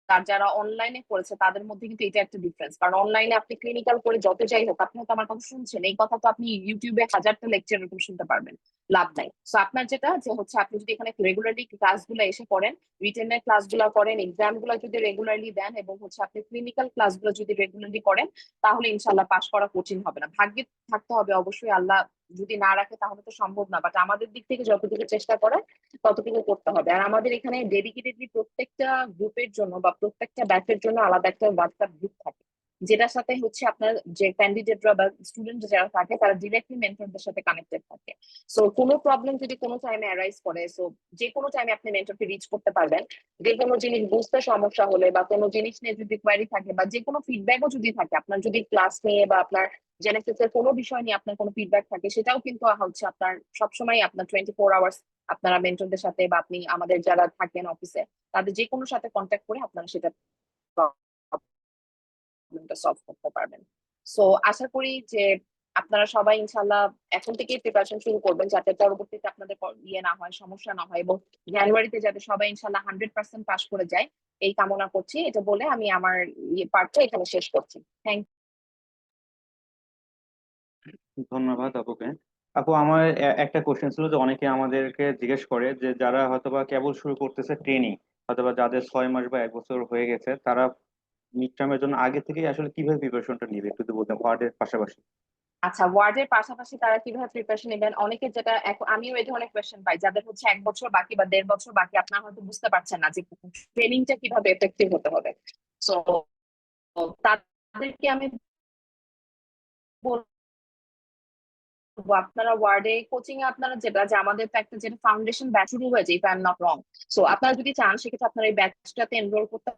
আর যারা অনলাইনে করেছে তাদের মধ্যে কিন্তু এটা একটা ডিফারেন্স। কারণ অনলাইনে আপনি ক্লিনিক্যাল করে যত যাই হোক আপনি হয়তো আমার কথা শুনছেন, এই কথা তো আপনি ইউটিউবে হাজারটা লেকচার এরকম শুনতে পারবেন, লাভ নাই। সো আপনার যেটা যে হচ্ছে আপনি যদি এখানে রেগুলারলি ক্লাসগুলো এসে করেন, রিটেনের ক্লাসগুলো করেন, এক্সাম গুলো যদি রেগুলারলি দেন এবং হচ্ছে আপনি ক্লিনিক্যাল ক্লাসগুলো যদি রেগুলারলি করেন তাহলে ইনশাল্লাহ পাশ করা কঠিন হবে না। ভাগ্যে থাকতে হবে অবশ্যই, আল্লাহ যদি না রাখে তাহলে তো সম্ভব না, বাট আমাদের দিক থেকে যতটুকু চেষ্টা করে ততটুকু করতে হবে। আর আমাদের এখানে ডেডিকেটেডলি প্রত্যেকটা গ্রুপের জন্য বা প্রত্যেকটা ব্যাচের জন্য আলাদা একটা হোয়াটসঅ্যাপ গ্রুপ থাকে। যেটার সাথে হচ্ছে আপনার যে ক্যান্ডিডেটরা বা স্টুডেন্ট যারা থাকে তারা ডিরেক্টলি মেন্টরদের সাথে কানেক্টেড থাকে। সো কোনো প্রবলেম যদি কোনো টাইমে অ্যারাইজ করে, সো যে কোনো টাইমে আপনি মেন্টরকে রিচ করতে পারবেন। যে কোনো জিনিস বুঝতে সমস্যা হলে বা কোনো জিনিস নিয়ে যদি কোয়ারি থাকে বা যে কোনো ফিডব্যাকও যদি থাকে, আপনার যদি ক্লাস নিয়ে বা আপনার জেনেসিস এর কোনো বিষয় নিয়ে আপনার কোনো ফিডব্যাক থাকে, সেটাও কিন্তু হচ্ছে আপনার সবসময় আপনার 24 আওয়ার্স আপনারা মেন্টরদের সাথে বা আপনি আমাদের যারা থাকেন অফিসে তাদের যে কোনো সাথে কন্ট্যাক্ট করে আপনারা সেটা প্রবলেমটা সলভ করতে পারবেন। সো আশা করি যে আপনারা সবাই ইনশাল্লাহ এখন থেকেই প্রিপারেশন শুরু করবেন, যাতে পরবর্তীতে আপনাদের ইয়ে না হয়, সমস্যা না হয়, এবং জানুয়ারিতে যাতে সবাই ইনশাল্লাহ 100% পাস করে যায় এই কামনা করছি। এটা বলে আমি আমার পার্টটা এখানে শেষ করছি। থ্যাংক ধন্যবাদ আপুকে। আপু, আমার একটা কোশ্চেন ছিল যে অনেকে আমাদেরকে জিজ্ঞেস করে যে যারা হয়তোবা কেবল শুরু করতেছে ট্রেনিং, হয়তোবা যাদের 6 মাস বা 1 বছর হয়ে গেছে, তারা মিড টার্মের জন্য আগে থেকেই আসলে কিভাবে প্রিপারেশনটা নিবে, একটু যদি বলতেন ওয়ার্ডের পাশাপাশি। আচ্ছা, ওয়ার্ডের পাশাপাশি তারা কিভাবে প্রিপারেশন নেবেন, অনেকে যেটা আমিও এই ধরনের কোয়েশ্চেন পাই, যাদের হচ্ছে 1 বছর বাকি বা 1.5 বছর বাকি, আপনারা হয়তো বুঝতে পারছেন না যে ট্রেনিংটা কিভাবে এফেক্টিভ হতে হবে। তো তাদেরকে আমি বলবো আপনারা ওয়ার্ডে কোচিং এ আপনারা যেটা, যে আমাদের তো একটা যেটা ফাউন্ডেশন ব্যাচ শুরু হয়েছে, if I am not wrong. So আপনারা যদি চান সেক্ষেত্রে আপনারা এই ব্যাচটাতে এনরোল করতে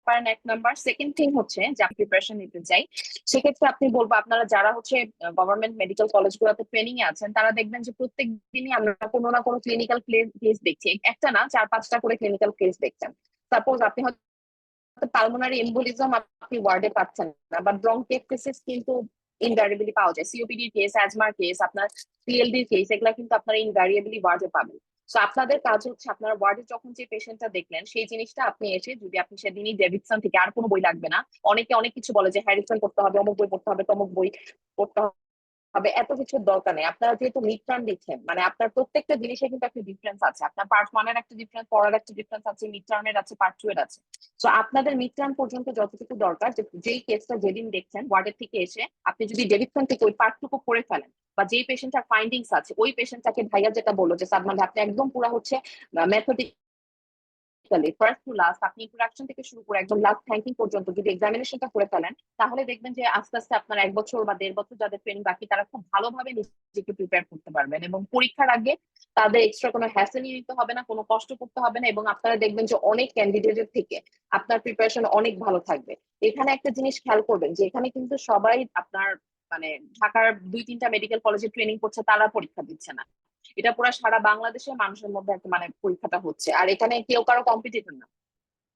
পারেন, 1 নাম্বার। সেকেন্ড থিং হচ্ছে যে আপনি প্রিপারেশন নিতে চাই, সেক্ষেত্রে আপনি বলবো আপনারা যারা হচ্ছে গভর্নমেন্ট মেডিকেল কলেজগুলোতে ট্রেনিং এ আছেন, তারা দেখবেন যে প্রত্যেক দিনই আমরা কোনো না কোনো ক্লিনিক্যাল কেস দেখছি, একটা না 4-5টা করে ক্লিনিক্যাল কেস দেখছেন। সাপোজ আপনি হয়তো পালমোনারি এম্বোলিজম আপনি ওয়ার্ডে পাচ্ছেন না, বাট ব্রঙ্কিয়ালাইটিস কিন্তু ইনভ্যারিয়েবলি পাওয়া যায়। সিওপিডির কেস, অ্যাজমার কেস, আপনার সিএলডির কেস, এগুলা কিন্তু আপনারা ইনভ্যারিয়েবলি ওয়ার্ডে পাবেন। তো আপনাদের কাজ হচ্ছে আপনারা ওয়ার্ডে যখন যে পেশেন্টটা দেখলেন সেই জিনিসটা আপনি এসে, যদি আপনি সেদিনই ডেভিডসন থেকে, আর কোনো বই লাগবে না, অনেকে অনেক কিছু বলে যে হ্যারিসন পড়তে হবে, অমুক বই পড়তে হবে, তমুক বই পড়তে হবে, এত কিছুর দরকার নেই। আপনারা যেহেতু মিড টার্ম দিচ্ছেন, মানে আপনার প্রত্যেকটা জিনিসে কিন্তু একটা ডিফারেন্স আছে। আপনার পার্ট 1 এর একটা ডিফারেন্স, পড়ার একটা ডিফারেন্স আছে, মিড টার্মের আছে, পার্ট 2 এর আছে। তো আপনাদের মিড টার্ম পর্যন্ত যতটুকু দরকার, যে যেই কেসটা যেদিন দেখছেন ওয়ার্ডের থেকে এসে আপনি যদি ডেভিডসন থেকে ওই পার্টটুকু পড়ে ফেলেন, বা যেই পেশেন্টটার ফাইন্ডিংস আছে ওই পেশেন্টটাকে ভাইয়া যেটা বললো যে সাদমান ভাই আপনি একদম পুরো হচ্ছে মেথডিক ফার্স্ট টু লাস্ট আপনি ইন্ট্রোডাকশন থেকে শুরু করে একদম লাস্ট থ্যাঙ্কিং পর্যন্ত যদি এক্সামিনেশনটা করে ফেলেন, তাহলে দেখবেন যে আস্তে আস্তে আপনার 1 বছর বা 1.5 বছর যাদের ট্রেনিং বাকি, তারা খুব ভালোভাবে নিজেকে প্রিপেয়ার করতে পারবেন, এবং পরীক্ষার আগে তাদের এক্সট্রা কোনো হ্যাসেল নিতে হবে না, কোনো কষ্ট করতে হবে না, এবং আপনারা দেখবেন যে অনেক ক্যান্ডিডেটের থেকে আপনার প্রিপারেশন অনেক ভালো থাকবে। এখানে একটা জিনিস খেয়াল করবেন যে এখানে কিন্তু সবাই আপনার মানে ঢাকার 2-3টা মেডিকেল কলেজে ট্রেনিং করছে, তারা পরীক্ষা দিচ্ছে না। এটা পুরো সারা বাংলাদেশের মানুষের মধ্যে একটা মানে পরীক্ষাটা হচ্ছে, আর এখানে কেউ কারো কম্পিটিটর না,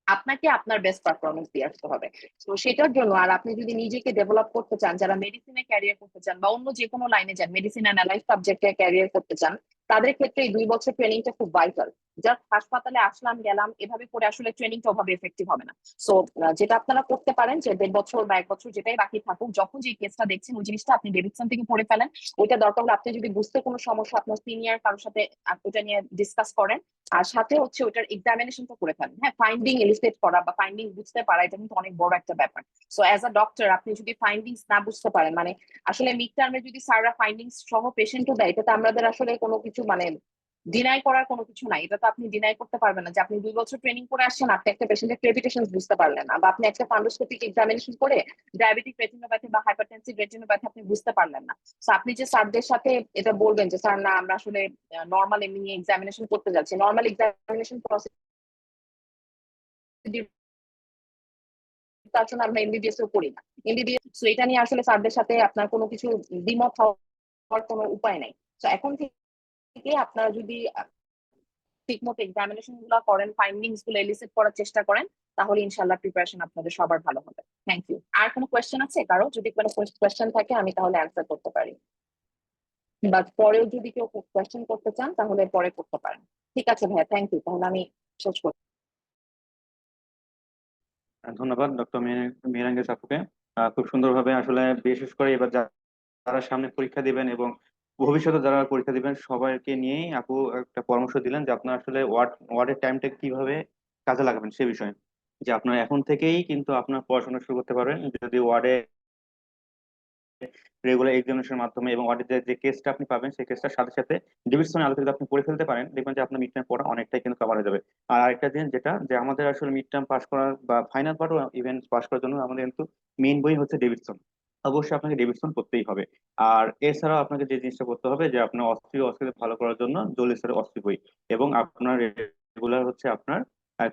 আপনাকে আপনার বেস্ট পারফরমেন্স দিয়ে আসতে হবে। তো সেটার জন্য, আর আপনি যদি নিজেকে ডেভেলপ করতে চান, যারা মেডিসিনে ক্যারিয়ার করতে চান বা অন্য যে কোনো লাইনে যান, মেডিসিন অ্যানালাইজ সাবজেক্টে ক্যারিয়ার করতে চান, তাদের ক্ষেত্রে এই 2 বছর ট্রেনিংটা খুব ভাইটাল। জাস্ট হাসপাতালে আসলাম গেলাম এভাবে করে আসলে ট্রেনিংটা ওভাবে এফেক্টিভ হবে না। সো যেটা আপনারা করতে পারেন যে 1.5 বছর বা 1 বছর যেটাই বাকি থাকুক, যখন যে কেসটা দেখছেন ওই জিনিসটা আপনি ডেভিডসন থেকে পড়ে ফেলেন। ওইটা দরকার হলে আপনি যদি বুঝতে কোনো সমস্যা, আপনার সিনিয়র কারোর সাথে ওটা নিয়ে ডিসকাস করেন, আর সাথে হচ্ছে ওটার এক্সামিনেশনটা করে ফেলেন। হ্যাঁ, ফাইন্ডিং এলিসিট করা বা ফাইন্ডিং বুঝতে পারা এটা কিন্তু অনেক বড় একটা ব্যাপার। সো অ্যাজ আ ডক্টর আপনি যদি ফাইন্ডিংস না বুঝতে পারেন, মানে আসলে মিড টার্মে যদি স্যাররা ফাইন্ডিংস সহ পেশেন্টও দেয়, এটা তো আমাদের আসলে কোনো কিছু মানে ডিনাই করার কোনো কিছু নাই। এটা তো আপনি ডিনাই করতে পারবেন না যে আপনি 2 বছর ট্রেনিং করে আসছেন, আপনি একটা পেশেন্টের ক্রেপিটেশন বুঝতে পারলেন না, বা আপনি একটা ফান্ডোস্কোপিক এক্সামিনেশন করে ডায়াবেটিক রেটিনোপ্যাথি বা হাইপারটেনসিভ রেটিনোপ্যাথি আপনি বুঝতে পারলেন না। তো আপনি যে স্যারদের সাথে এটা বলবেন যে স্যার না আমরা আসলে নর্মাল এমনি এক্সামিনেশন করতে যাচ্ছি, নর্মাল এক্সামিনেশন প্রসিডিউর আসলে আমরা এমবিবিএস এও করি না। এমবিবিএস, তো এটা নিয়ে আসলে স্যারদের সাথে আপনার কোনো কিছু দ্বিমত হওয়ার কোনো উপায় নাই। তো এখন থেকে আপনারা যদি ঠিক মতো এক্সামিনেশন গুলো করেন, ফাইন্ডিংস গুলো এলিসিট করার চেষ্টা করেন, তাহলে ইনশাল্লাহ প্রিপারেশন আপনাদের সবার ভালো হবে। Thank you. আর কোনো কোয়েশ্চেন আছে কারো? যদি কোনো কোয়েশ্চেন থাকে আমি তাহলে অ্যান্সার করতে পারি, বা পরেও যদি কেউ কোয়েশ্চেন করতে চান তাহলে পরে করতে পারেন। ঠিক আছে ভাইয়া, থ্যাংক ইউ। তাহলে আমি শেষ করছি। ধন্যবাদ ডক্টর মিরাঙ্গেস আপুকে। খুব সুন্দরভাবে আসলে, বিশেষ করে এবার যারা সামনে পরীক্ষা দিবেন এবং ভবিষ্যতে যারা পরীক্ষা দিবেন সবাইকে নিয়েই আপু একটা পরামর্শ দিলেন যে আপনার আসলে ওয়ার্ডের টাইমটা কিভাবে কাজে লাগাবেন সে বিষয়ে। যে আপনার এখন থেকেই কিন্তু আপনার পড়াশোনা শুরু করতে পারবেন যদি ওয়ার্ডে রেগুলার এক্সামিনেশনের মাধ্যমে এবং অডিটের যে কেসটা আপনি পাবেন সেই কেসটার সাথে সাথে ডিভিশনের আলোকে যদি আপনি পড়ে ফেলতে পারেন, দেখবেন যে আপনার মিড টার্ম পড়া অনেকটাই কিন্তু কভার হয়ে যাবে। আর আরেকটা জিনিস যেটা, যে আমাদের আসলে মিড টার্ম পাস করার বা ফাইনাল পার্টও ইভেন পাস করার জন্য আমাদের কিন্তু মেইন বই হচ্ছে ডেভিডসন। অবশ্যই আপনাকে ডেভিডসন পড়তেই হবে। আর এছাড়াও আপনাকে যে জিনিসটা করতে হবে, যে আপনার অস্ট্রিও ভালো করার জন্য জলিসের অস্ট্রি বই, এবং আপনার রেগুলার হচ্ছে আপনার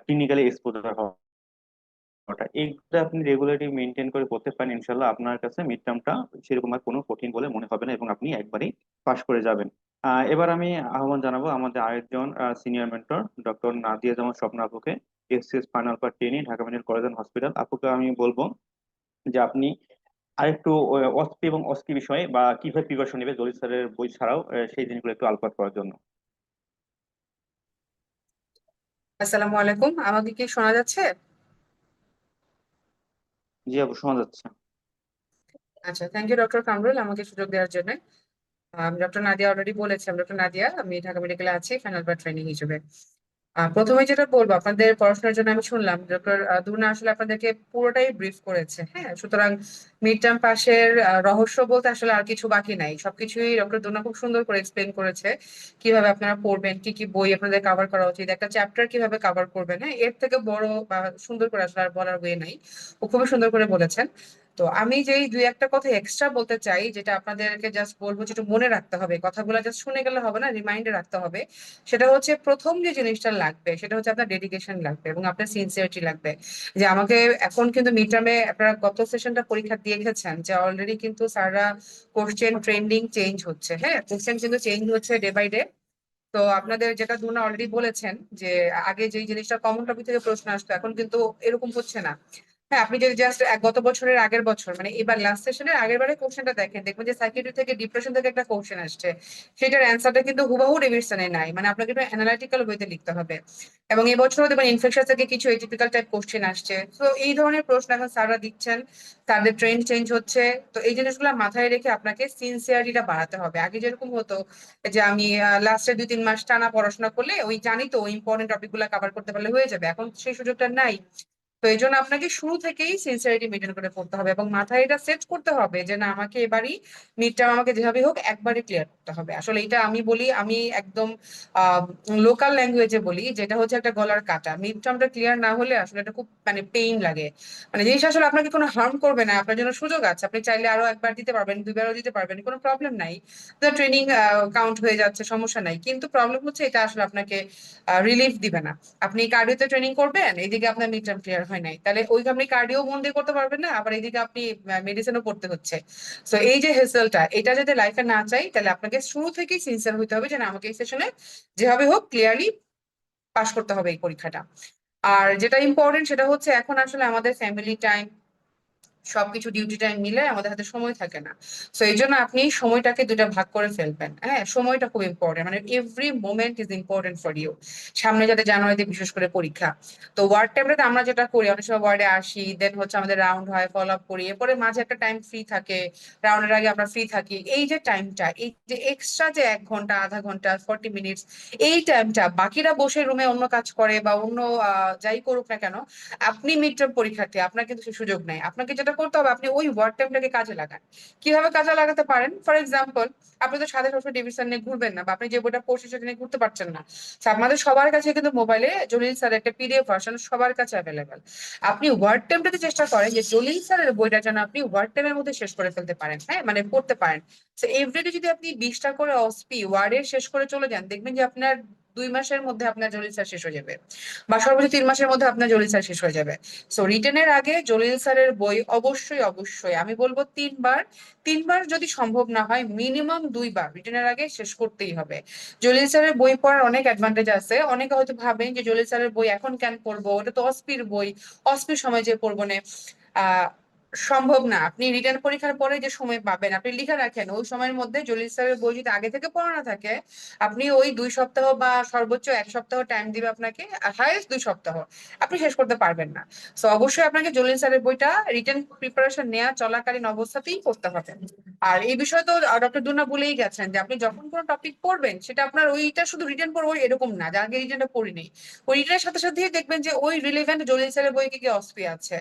ক্লিনিক্যালি এক্সপোজার হওয়াটা, এইগুলো আপনি রেগুলারলি মেনটেন করে করতে পারেন, ইনশাল্লাহ আপনার কাছে মিড টার্মটা সেরকম আর কোনো কঠিন বলে মনে হবে না এবং আপনি একবারেই পাশ করে যাবেন। এবার আমি আহ্বান জানাবো আমাদের আরেকজন সিনিয়র মেন্টর, ডক্টর নাদিয়া জামান স্বপ্ন আপুকে, SCS final part trainee, Dhaka medical college and hospital. আপুকে আমি বলবো যে আপনি আরেকটু অস্পি এবং অস্কি বিষয়ে বা কিভাবে প্রিপারেশন নেবে জলিল স্যারের বই ছাড়াও, সেই জিনিসগুলো একটু আলোকপাত করার জন্য। আসসালামু আলাইকুম, আমাকে কি শোনা যাচ্ছে? জি আপু, শোনা যাচ্ছে। আচ্ছা, থ্যাংক ইউ ডক্টর কামরুল আমাকে সুযোগ দেওয়ার জন্য। ডক্টর নাদিয়া অলরেডি বলেছে, ডক্টর নাদিয়া, আমি ঢাকা মেডিকেলে আছি ফাইনাল বার ট্রেনিং হিসেবে। প্রথমে যেটা বলবো, আপনাদের পড়াশোনার জন্য আমি শুনলাম ডক্টর দুর্না আসলে আপনাদেরকে পুরোটাই ব্রিফ করেছে। হ্যাঁ, সুতরাং মিড টার্ম পাশের রহস্য বলতে আসলে আর কিছু বাকি নাই, সবকিছুই ডক্টর দুর্না খুব সুন্দর করে এক্সপ্লেন করেছে। কিভাবে আপনারা পড়বেন, কি কি বই আপনাদের কভার করা উচিত, একটা চ্যাপ্টার কিভাবে কভার করবেন। হ্যাঁ, এর থেকে বড় বা সুন্দর করে আসলে আর বলার ওয়ে নাই। ও খুবই সুন্দর করে বলেছেন। তো আমি যেই দুই একটা কথা এক্সট্রা বলতে চাই, যেটা আপনাদেরকে জাস্ট বলবো, যেটা মনে রাখতে হবে, কথাগুলো জাস্ট শুনে গেলে হবে না, রিমাইন্ডে রাখতে হবে। সেটা হচ্ছে, প্রথম যে জিনিসটা লাগবে সেটা হচ্ছে আপনার ডেডিকেশন লাগবে এবং আপনার সিনসিয়ারিটি লাগবে। যে আমাকে এখন কিন্তু মিড টার্মে আপনারা গত সেশনটা পরীক্ষা দিয়ে গেছেন, যে অলরেডি কিন্তু স্যাররা কোশ্চেন ট্রেন্ডিং চেঞ্জ হচ্ছে। হ্যাঁ, কোশ্চেন কিন্তু চেঞ্জ হচ্ছে ডে বাই ডে। তো আপনাদের যেটা দুনা অলরেডি বলেছেন, যে আগে যেই জিনিসটা কমন টপিক থেকে প্রশ্ন আসতো, এখন কিন্তু এরকম হচ্ছে না। হ্যাঁ, আপনি যদি জাস্ট গত বছরের আগের বছর, মানে এবার লাস্ট সেশনের আগের বারে কোশ্চেনটা দেখেন, দেখবেন যে সাইকিয়াট্রি থেকে ডিপ্রেশন থেকে একটা কোশ্চেন আসছে। সেটার অ্যান্সারটা কিন্তু হুবহু ডেভিডসনে নাই, মানে আপনাকে একটু অ্যানালাইটিক্যাল ওয়েতে লিখতে হবে। এবং এবছরও দেখবেন ইনফেকশন থেকে কিছু এটিপিক্যাল টাইপ কোশ্চেন আসছে। তো এই ধরনের প্রশ্ন এখন স্যাররা দিচ্ছেন, তাদের ট্রেন্ড চেঞ্জ হচ্ছে। তো এই জিনিসগুলো মাথায় রেখে আপনাকে সিনসিয়ারিটিটা বাড়াতে হবে। আগে যেরকম হতো যে আমি লাস্টের 2-3 মাস টানা পড়াশোনা করলে ওই জানি তো ইম্পর্টেন্ট টপিক গুলা কভার করতে পারলে হয়ে যাবে, এখন সেই সুযোগটা নাই। তো এই জন্য আপনাকে শুরু থেকেই সিনসিয়ারিটি মেনটেন করে পড়তে হবে এবং মাথায় এটা সেট করতে হবে যে না, আমাকে এবারই মিড টার্ম আমাকে যেভাবে হোক একবারই ক্লিয়ার করতে হবে। আসলে এটা আমি বলি, আমি একদম লোকাল ল্যাঙ্গুয়েজে বলি, যেটা হচ্ছে একটা গলার কাটা। মিড টার্মটা ক্লিয়ার না হলে আসলে এটা খুব মানে পেইন লাগে। মানে জিনিস আসলে আপনাকে কোনো হার্ম করবে না, আপনার জন্য সুযোগ আছে, আপনি চাইলে আরো একবার দিতে পারবেন, দুইবারও দিতে পারবেন, কোনো প্রবলেম নাই। ট্রেনিং কাউন্ট হয়ে যাচ্ছে, সমস্যা নাই, কিন্তু প্রবলেম হচ্ছে এটা আসলে আপনাকে রিলিফ দিবে না। আপনি কার্ডিওতে ট্রেনিং করবেন, এইদিকে আপনার মিড টার্ম ক্লিয়ার হয় নাই, তাহলে ওই আপনি কার্ডিও মন দিয়ে করতে পারবেন না, আবার এইদিকে আপনি মেডিসিনও পড়তে হচ্ছে। তো এই যে হেসেলটা, এটা যদি লাইফে না চাই, তাহলে আপনাকে শুরু থেকেই সিনসিয়ার হতে হবে যে না, আমাকে এই সেশনে যেভাবে হোক ক্লিয়ারলি পাশ করতে হবে এই পরীক্ষাটা। আর যেটা ইম্পর্টেন্ট সেটা হচ্ছে, এখন আসলে আমাদের ফ্যামিলি টাইম, সবকিছু ডিউটি টাইম মিলে আমাদের হাতে সময় থাকে না। তো এই জন্য আপনি সময়টাকে দুটা ভাগ করে ফেলবেন। হ্যাঁ, সময়টা খুব ইম্পর্টেন্ট, মানে every moment is important for you. সামনে যাতে জানুয়ারিতে বিশেষ করে পরীক্ষা, তো ওয়ার্ড টাইমটাতে আমরা যেটা করি, অনেক সময় ওয়ার্ডে আসি, দেন হচ্ছে আমাদের রাউন্ড হয়, ফলো আপ করি, এরপরে মাঝে একটা টাইম ফ্রি থাকে, রাউন্ডের আগে আমরা ফ্রি থাকি। এই যে টাইমটা, এই যে এক্সট্রা যে 1 ঘন্টা, আধা ঘন্টা, 40 মিনিটস, এই টাইমটা বাকিরা বসে রুমে অন্য কাজ করে বা অন্য যাই করুক না কেন, আপনি মিড টার্ম পরীক্ষার্থী, আপনার কিন্তু সে সুযোগ নেই। আপনাকে যেটা করতে হবে, আপনি ওই ওয়ার্ড টাইমটাকে কাজে লাগান। কিভাবে কাজে লাগাতে পারেন? ফর এক্সাম্পল, আপনি তো সাথে সবসময় ডিভিশন নিয়ে ঘুরবেন না, বা আপনি যে বইটা পড়ছেন সেটা নিয়ে ঘুরতে পারছেন না। তো আপনাদের সবার কাছে কিন্তু মোবাইলে জলিল স্যারের একটা পিডিএফ ভার্সন সবার কাছে অ্যাভেলেবেল। আপনি ওয়ার্ড টাইমটাতে চেষ্টা করেন যে জলিল স্যারের বইটা যেন আপনি ওয়ার্ড টাইমের মধ্যে শেষ করে ফেলতে পারেন। হ্যাঁ, মানে পড়তে পারেন। তো এভরিডে যদি আপনি 20টা করে অসপি ওয়ার্ডে শেষ করে চলে যান, দেখবেন যে আপনার 2 মাসের মধ্যে আপনার জলিল স্যার শেষ হয়ে যাবে, বা সর্বোচ্চ 3 মাসের মধ্যে আপনার জলিল স্যার শেষ হয়ে যাবে। সো রিটেনের আগে জলিল স্যারের বই অবশ্যই অবশ্যই আমি বলবো 3 বার, 3 বার যদি সম্ভব না হয় মিনিমাম 2 বার রিটেনের আগে শেষ করতেই হবে। জলিল স্যারের বই পড়ার অনেক অ্যাডভান্টেজ আছে। অনেকে হয়তো ভাবেন যে জলিল স্যারের বই এখন কেন পড়বো, ওটা তো অস্পির বই, অস্পির সময় যে পড়বো না। আহ সম্ভব না। আপনি রিটার্ন পরীক্ষার পরে যে সময় পাবেন, আপনি লিখে রাখেন, ওই সময়ের মধ্যে জলিল স্যারের বই যদি আগে থেকে পড়ানো থাকে, আপনি ওই 2 সপ্তাহ বা সর্বোচ্চ 1 সপ্তাহ টাইম দিবে আপনাকে, হাইয়েস্ট 2 সপ্তাহ, আপনি শেষ করতে পারবেন না। তো অবশ্যই আপনাকে জলিল স্যারের বইটা রিটেন প্রিপারেশন নেওয়া চলাকালীন অবস্থাতেই পড়তে হবে। আর এই বিষয়ে তো ডক্টর দুনা বলেই গেছেন যে আপনি যখন কোনো টপিক পড়বেন, সেটা আপনার ওইটা শুধু রিটেন পড়বো এরকম না, যার আগে রিটেনটা পড়িনি, ওই রিটেনের সাথে সাথেই দেখবেন যে ওই রিলেভেন্ট জলিল স্যারের বই কি কি অস্পি আছে।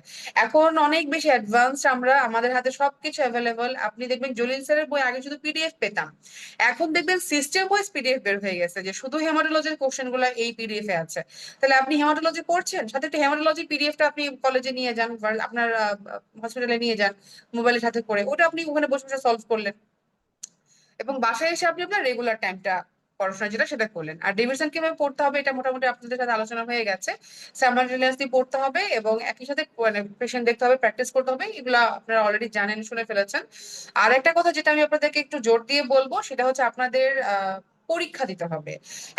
এখন অনেক বেশি অ্যাডভান্স অ্যাডভান্স আমরা আমাদের হাতে সবকিছু অ্যাভেলেবল। আপনি দেখবেন জলিল স্যারের বই আগে শুধু পিডিএফ পেতাম, এখন দেখবেন সিস্টেম ওয়াইজ পিডিএফ বের হয়ে গেছে যে শুধু হেমাটোলজির কোশ্চেন গুলো এই পিডিএফ এ আছে। তাহলে আপনি হেমাটোলজি পড়ছেন, সাথে একটা হেমাটোলজি পিডিএফটা আপনি কলেজে নিয়ে যান বা আপনার হসপিটালে নিয়ে যান মোবাইলের সাথে করে, ওটা আপনি ওখানে বসে বসে সলভ করলেন এবং বাসায় এসে আপনি আপনার রেগুলার টাইমটা পড়াশোনা যেটা সেটা করলেন। আর ডেভিডসন কিভাবে পড়তে হবে এটা মোটামুটি আপনাদের সাথে আলোচনা হয়ে গেছে। সাইমালটেনিয়াসলি পড়তে হবে এবং একই সাথে মানে পেশেন্ট দেখতে হবে, প্র্যাকটিস করতে হবে, এগুলা আপনারা অলরেডি জানেন, শুনে ফেলেছেন। আর একটা কথা যেটা আমি আপনাদেরকে একটু জোর দিয়ে বলবো সেটা হচ্ছে আপনাদের পরীক্ষা দিতে হবে।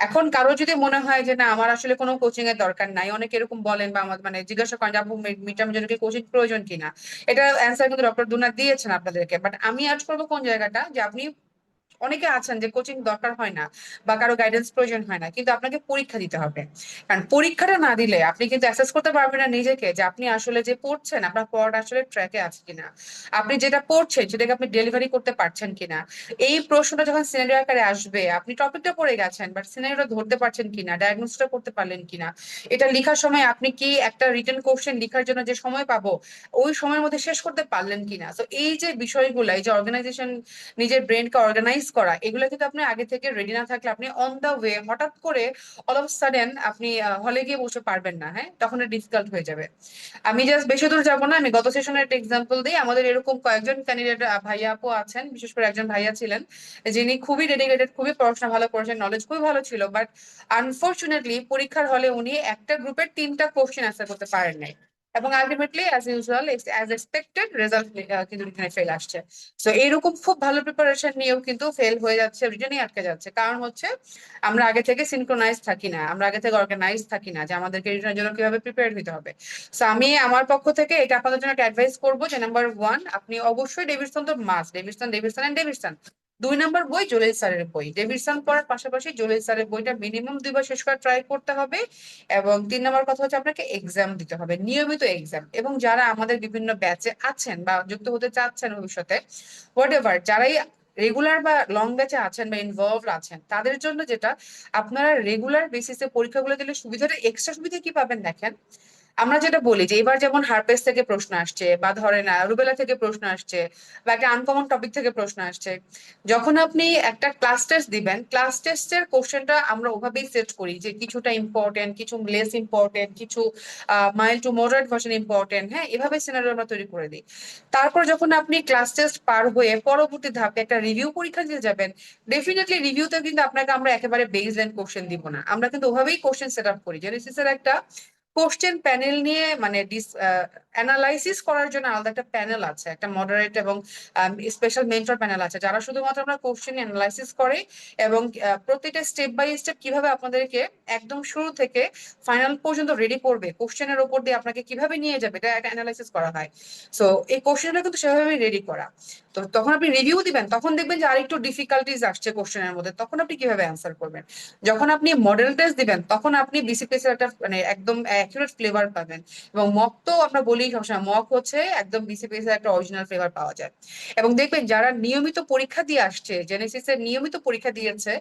এখন কারো যদি মনে হয় যে না আমার আসলে কোনো কোচিং এর দরকার নাই, অনেকে এরকম বলেন বা আমার মানে জিজ্ঞাসা করেন যে আপু মিড টার্মের জন্য কি কোচিং প্রয়োজন কিনা, এটা অ্যান্সার কিন্তু ডক্টর দুনা দিয়েছেন আপনাদেরকে। বাট আমি আজ করবো কোন জায়গাটা, যে আপনি অনেকে আছেন যে কোচিং দরকার হয় না বা কারো গাইডেন্স প্রয়োজন হয় না, কিন্তু আপনাকে পরীক্ষা দিতে হবে। কারণ পরীক্ষাটা না দিলে আপনি কিন্তু অ্যাসেস করতে পারবেন না নিজেকে যে আপনি আসলে যে পড়ছেন আপনার পড়াটা আসলে ট্র্যাকে আছে কিনা, আপনি যেটা পড়ছেন সেটাকে আপনি ডেলিভারি করতে পারছেন কিনা। এই প্রশ্নটা যখন সিনারিও আকারে আসবে, আপনি টপিকটা পড়ে গেছেন বাট সিনারিওটা ধরতে পারছেন কিনা, ডায়াগনোসটা করতে পারলেন কিনা, এটা লেখার সময় আপনি কি একটা রিটেন কোশ্চেন লেখার জন্য যে সময় পাবো ওই সময়ের মধ্যে শেষ করতে পারলেন কিনা। তো এই যে বিষয়গুলো, এই যে অর্গানাইজেশন, নিজের ব্রেনকে অর্গানাইজ করা, এগুলো কিন্তু আপনি আগে থেকে রেডি না থাকলে আপনি অন দা ওয়ে হঠাৎ করে অল অফ সাডেন আপনি হলে গিয়ে বসে পারবেন না, হ্যাঁ, তখন ডিফিকাল্ট হয়ে যাবে। আমি জাস্ট বেশি দূর যাবো না, আমি গত সেশনের একটা এক্সাম্পল দিই। আমাদের এরকম কয়েকজন ক্যান্ডিডেট ভাইয়া আপু আছেন, বিশেষ করে একজন ভাইয়া ছিলেন যিনি খুবই ডেডিকেটেড, খুবই পড়াশোনা ভালো করেছেন, নলেজ খুবই ভালো ছিল, বাট আনফরচুনেটলি পরীক্ষার হলে উনি একটা গ্রুপের 3টা কোশ্চেন অ্যান্সার করতে পারেন নাই এবং ultimately as usual as expected result কিন্তু রিটেনে ফেল আসছে। তো এইরকম খুব ভালো প্রিপারেশন নিয়েও কিন্তু ফেল হয়ে যাচ্ছে, রিটেনই আটকে যাচ্ছে। কারণ হচ্ছে আমরা আগে থেকে সিনক্রোনাইজ থাকি না, আমরা আগে থেকে অর্গানাইজ থাকি না যে আমাদেরকে রিটেনের জন্য কিভাবে প্রিপেয়ার হতে হবে। সো আমি আমার পক্ষ থেকে এটা আপনাদের জন্য একটা অ্যাডভাইস করবো যে নাম্বার 1, আপনি অবশ্যই ডেভিডসন তো must, Davidson Davidson and Davidson. 2 number বই জলিল স্যারের বই, ডেভিডসন পড়ার পাশাপাশি জলিল স্যারের বইটা মিনিমাম 2বার শেষ করা ট্রাই করতে হবে। এবং 3 নম্বর কথা হচ্ছে আপনাকে এক্সাম দিতে হবে, নিয়মিত এক্সাম। এবং যারা আমাদের বিভিন্ন ব্যাচে আছেন বা যুক্ত হতে চাচ্ছেন ভবিষ্যতে, হোয়াট এভার, যারাই রেগুলার বা লং ব্যাচে আছেন বা ইনভলভ আছেন, তাদের জন্য যেটা, আপনারা রেগুলার বেসিসে পরীক্ষাগুলো দিলে সুবিধাটা, এক্সট্রা সুবিধা কি পাবেন দেখেন। আমরা যেটা বলি যে এবার যেমন হার্পেস থেকে প্রশ্ন আসছে বা ধরেন রুবেলা থেকে প্রশ্ন আসছে বা একটা আনকমন টপিক থেকে প্রশ্ন আসছে, যখন আপনি একটা ক্লাস টেস্ট দিবেন, ক্লাস টেস্টের কোশ্চেনটা আমরা ওভাবেই সেট করি যে কিছুটা ইম্পর্টেন্ট, কিছু লেস ইম্পর্টেন্ট, কিছু mild to moderate version important, হ্যাঁ, এভাবে সিনারিও আমরা তৈরি করে দিই। তারপর যখন আপনি ক্লাস টেস্ট পার হয়ে পরবর্তী ধাপে একটা রিভিউ পরীক্ষা দিতে যাবেন, ডেফিনেটলি রিভিউতে কিন্তু আপনাকে আমরা একেবারে বেস লাইন কোশ্চেন দিব না, আমরা কিন্তু ওভাবেই কোশ্চেন সেট আপ করি। জেনেসিসের একটা কোশ্চেন প্যানেল নিয়ে মানে অ্যানালাইসিস করার জন্য আলাদা একটা প্যানেল আছে, একটা মডারেট এবং স্পেশাল মেন্টর প্যানেল আছে, যারা শুধুমাত্র আমরা কোশ্চেন অ্যানালাইসিস করে এবং প্রতিটা স্টেপ বাই স্টেপ কিভাবে আপনাদেরকে একদম শুরু থেকে ফাইনাল পর্যন্ত রেডি করবে, কোশ্চেনের ওপর দিয়ে আপনাকে কিভাবে নিয়ে যাবে, এটা একটা অ্যানালাইসিস করা হয়। সো এই কোশ্চেনটা কিন্তু সেভাবে রেডি করা। তো তখন আপনি রিভিউ দিবেন, তখন দেখবেন যে আরেকটু ডিফিকাল্টিজ আসছে কোশ্চেনের মধ্যে, তখন আপনি কিভাবে অ্যান্সার করবেন। যখন আপনি মডেল টেস্ট দিবেন, তখন আপনি বিসিপিএস এর একটা মানে একদম অ্যাকুরেট ফ্লেভার পাবেন। এবং মক তো আমরা বলি সবসময়, মক হচ্ছে একদম বিসিপিএস এর একটা অরিজিনাল ফ্লেভার পাওয়া যায়। এবং দেখবেন যারা নিয়মিত পরীক্ষা দিয়ে আসছে, জেনেসিস এর নিয়মিত পরীক্ষা দিয়েছে,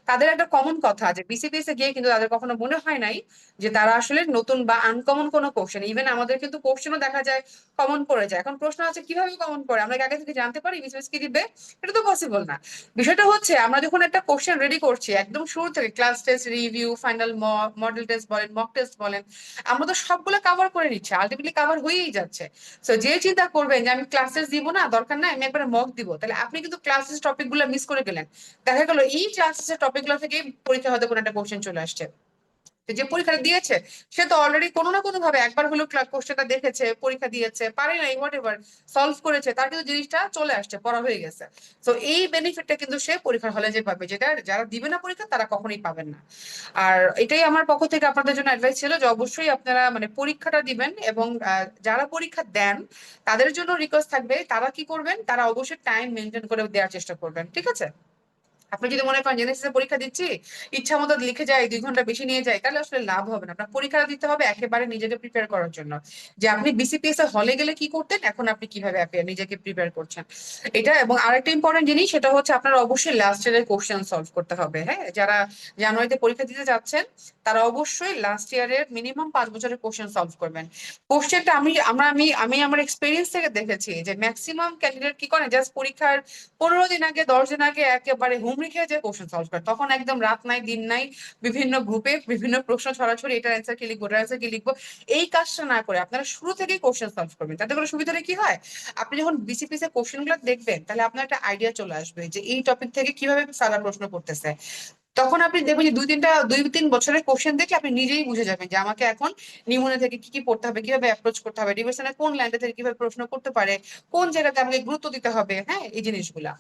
তাদের একটা কমন কথা যে বিসিপিএস এ গিয়ে কিন্তু তাদের কখনো মনে হয় নাই যে তারা আসলে নতুন বা আনকমন কোনো কোশ্চেন, ইভেন আমাদের কিন্তু কোশ্চেনও দেখা যায় কমন পড়ে যায়। এখন প্রশ্ন আছে কিভাবে কমন পড়ে, আমরা কি আগে থেকে জানতে পারি বিসিপিএস কি দিবে? এটা তো পসিবল না। বিষয়টা হচ্ছে আমরা যখন একটা কোশ্চেন রেডি করছি একদম শুরু থেকে, class test, review, final model test বলেন, মক টেস্ট বলেন, আমরা তো সবগুলো কাভার করে নিচ্ছি, আলটিমেটলি কাভার হয়েই যাচ্ছে। তো যে চিন্তা করবেন যে আমি ক্লাস টেস্ট দিব না, দরকার নাই, আমি একবারে মক দিব, তাহলে আপনি কিন্তু ক্লাস টেস্ট টপিক গুলো মিস করে গেলেন। দেখা গেল এই ক্লাসের টপিক গুলো থেকে পরীক্ষা হয়তো কোনো একটা কোশ্চেন চলে আসছে। তো যে পরীক্ষা দিয়েছে সে তো অলরেডি কোনো না কোনো ভাবে একবার হলো কোশ্চেনটা দেখেছে, পরীক্ষা দিয়েছে, পারে নাই, হোয়াট এভার, সলভ করেছে, তার কিন্তু জিনিসটা চলে আসছে, পড়া হয়ে গেছে। তো এই বেনিফিটটা কিন্তু সে পরীক্ষার হলে যে পাবে, যেটা যারা দিবে না পরীক্ষা তারা কখনোই পাবেন না। আর এটাই আমার পক্ষ থেকে আপনাদের জন্য অ্যাডভাইস ছিল যে অবশ্যই আপনারা মানে পরীক্ষাটা দিবেন। এবং যারা পরীক্ষা দেন তাদের জন্য রিকোয়েস্ট থাকবে, তারা কি করবেন, তারা অবশ্যই টাইম মেনটেন করে দেওয়ার চেষ্টা করবেন, ঠিক আছে? আপনি যদি মনে করেন জেনেসিসে পরীক্ষা দিচ্ছি, ইচ্ছা মতো লিখে যাই, 2 ঘন্টা বেশি নিয়ে যাই, তাহলে আসলে লাভ হবে না। আপনার পরীক্ষাটা দিতে হবে একেবারে নিজেকে প্রিপেয়ার করার জন্য, যে আপনি বিসিপিএস এ হলে গেলে কি করতেন, এখন আপনি কিভাবে নিজেকে প্রিপেয়ার করছেন এটা। এবং আরেকটা ইম্পর্টেন্ট জিনিস, সেটা হচ্ছে আপনার অবশ্যই লাস্ট ইয়ারের কোশ্চেন সলভ করতে হবে। হ্যাঁ, যারা জানুয়ারিতে পরীক্ষা দিতে যাচ্ছেন তারা অবশ্যই লাস্ট ইয়ারের মিনিমাম 5 বছরের কোশ্চেন সলভ করবেন। কোশ্চেনটা আমি আমার এক্সপিরিয়েন্স থেকে দেখেছি যে ম্যাক্সিমাম ক্যান্ডিডেট কি করে, জাস্ট পরীক্ষার 15 দিন আগে 10 দিন আগে একেবারে হুমড়ি খেয়ে যে কোশ্চেন সলভ করে, তখন একদম রাত নাই দিন নাই বিভিন্ন গ্রুপে বিভিন্ন প্রশ্ন ছড়াছড়ি, এটার অ্যান্সার কি লিখবো, ওটার অ্যান্সার কি লিখবো। এই কাজটা না করে আপনারা শুরু থেকেই কোশ্চেন সলভ করবেন। তাতে করে সুবিধাটা কি হয়, আপনি যখন বিসিপিএস এর কোশ্চেন গুলো দেখবেন, তাহলে আপনার একটা আইডিয়া চলে আসবে যে এই টপিক থেকে কিভাবে সাদা প্রশ্ন করতেছে। তখন আপনি দেখবেন যে 2-3 বছরের কোশ্চেন দেখে আপনি নিজেই বুঝে যাবেন যে আমাকে এখন নিউমোনিয়া থেকে কি কি পড়তে হবে, কিভাবে অ্যাপ্রোচ করতে হবে, ডিভিশনে কোন লাইনটা থেকে কিভাবে প্রশ্ন করতে পারে, কোন জায়গাতে আমাকে গুরুত্ব দিতে হবে, হ্যাঁ, এই জিনিসগুলা।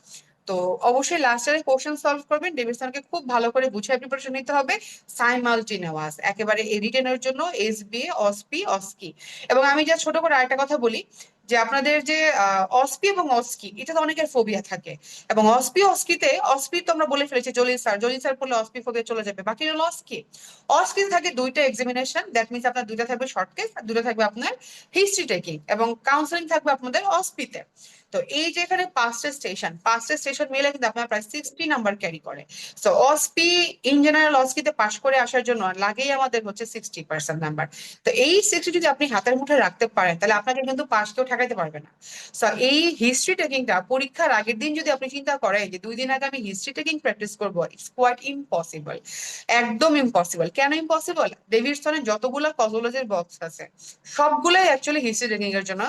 তো অবশ্যই লাস্ট ইয়ারে কোশ্চেন সলভ করবেন, ডেভিডসনকে খুব ভালো করে বুঝিয়ে প্রিপারেশন নিতে হবে। সাইমালটেনিয়াস একেবারে রিটেনের জন্য এসবিএ, অসপি, অস্কি। এবং আমি যা ছোট করে আরেকটা কথা বলি, যে আপনাদের যে অসপি এবং অস্কি, এটাতে অনেকের ফোবিয়া থাকে। এবং অসপি তো আমরা বলে ফেলেছি জলিল স্যার পড়লে অসপি ফোবিয়া চলে যাবে, বাকি হলো অস্কি। অস্কি থাকে 2টা এক্সামিনেশন, দ্যাট মিনস আপনার 2টা থাকবে শর্ট কেস আর 2টা থাকবে আপনার হিস্ট্রি টেকিং, এবং কাউন্সেলিং থাকবে আপনাদের অসপিতে। তো এই যে এখানে 5টা স্টেশন মিলে কিন্তু আপনার প্রায় 60 নাম্বার ক্যারি করে। তো অসপি ইন জেনারেল অসপিতে পাশ করে আসার জন্য লাগেই আমাদের হচ্ছে 60% নাম্বার। তো এই 60 যদি আপনি হাতের মুঠে রাখতে পারেন, তাহলে আপনাকে কিন্তু পাশ কেউ ঠেকাইতে পারবে না। সো এই হিস্ট্রি টেকিংটা পরীক্ষার আগের দিন যদি আপনি চিন্তা করেন যে 2 দিন আগে আমি হিস্ট্রি টেকিং প্র্যাকটিস করবো, ইটস কোয়াইট ইম্পসিবল। একদম ইম্পসিবল। কেন ইম্পসিবল? ডেভিডসনের যতগুলা কজোলজির বক্স আছে সবগুলাই অ্যাকচুয়ালি হিস্ট্রি টেকিং এর জন্য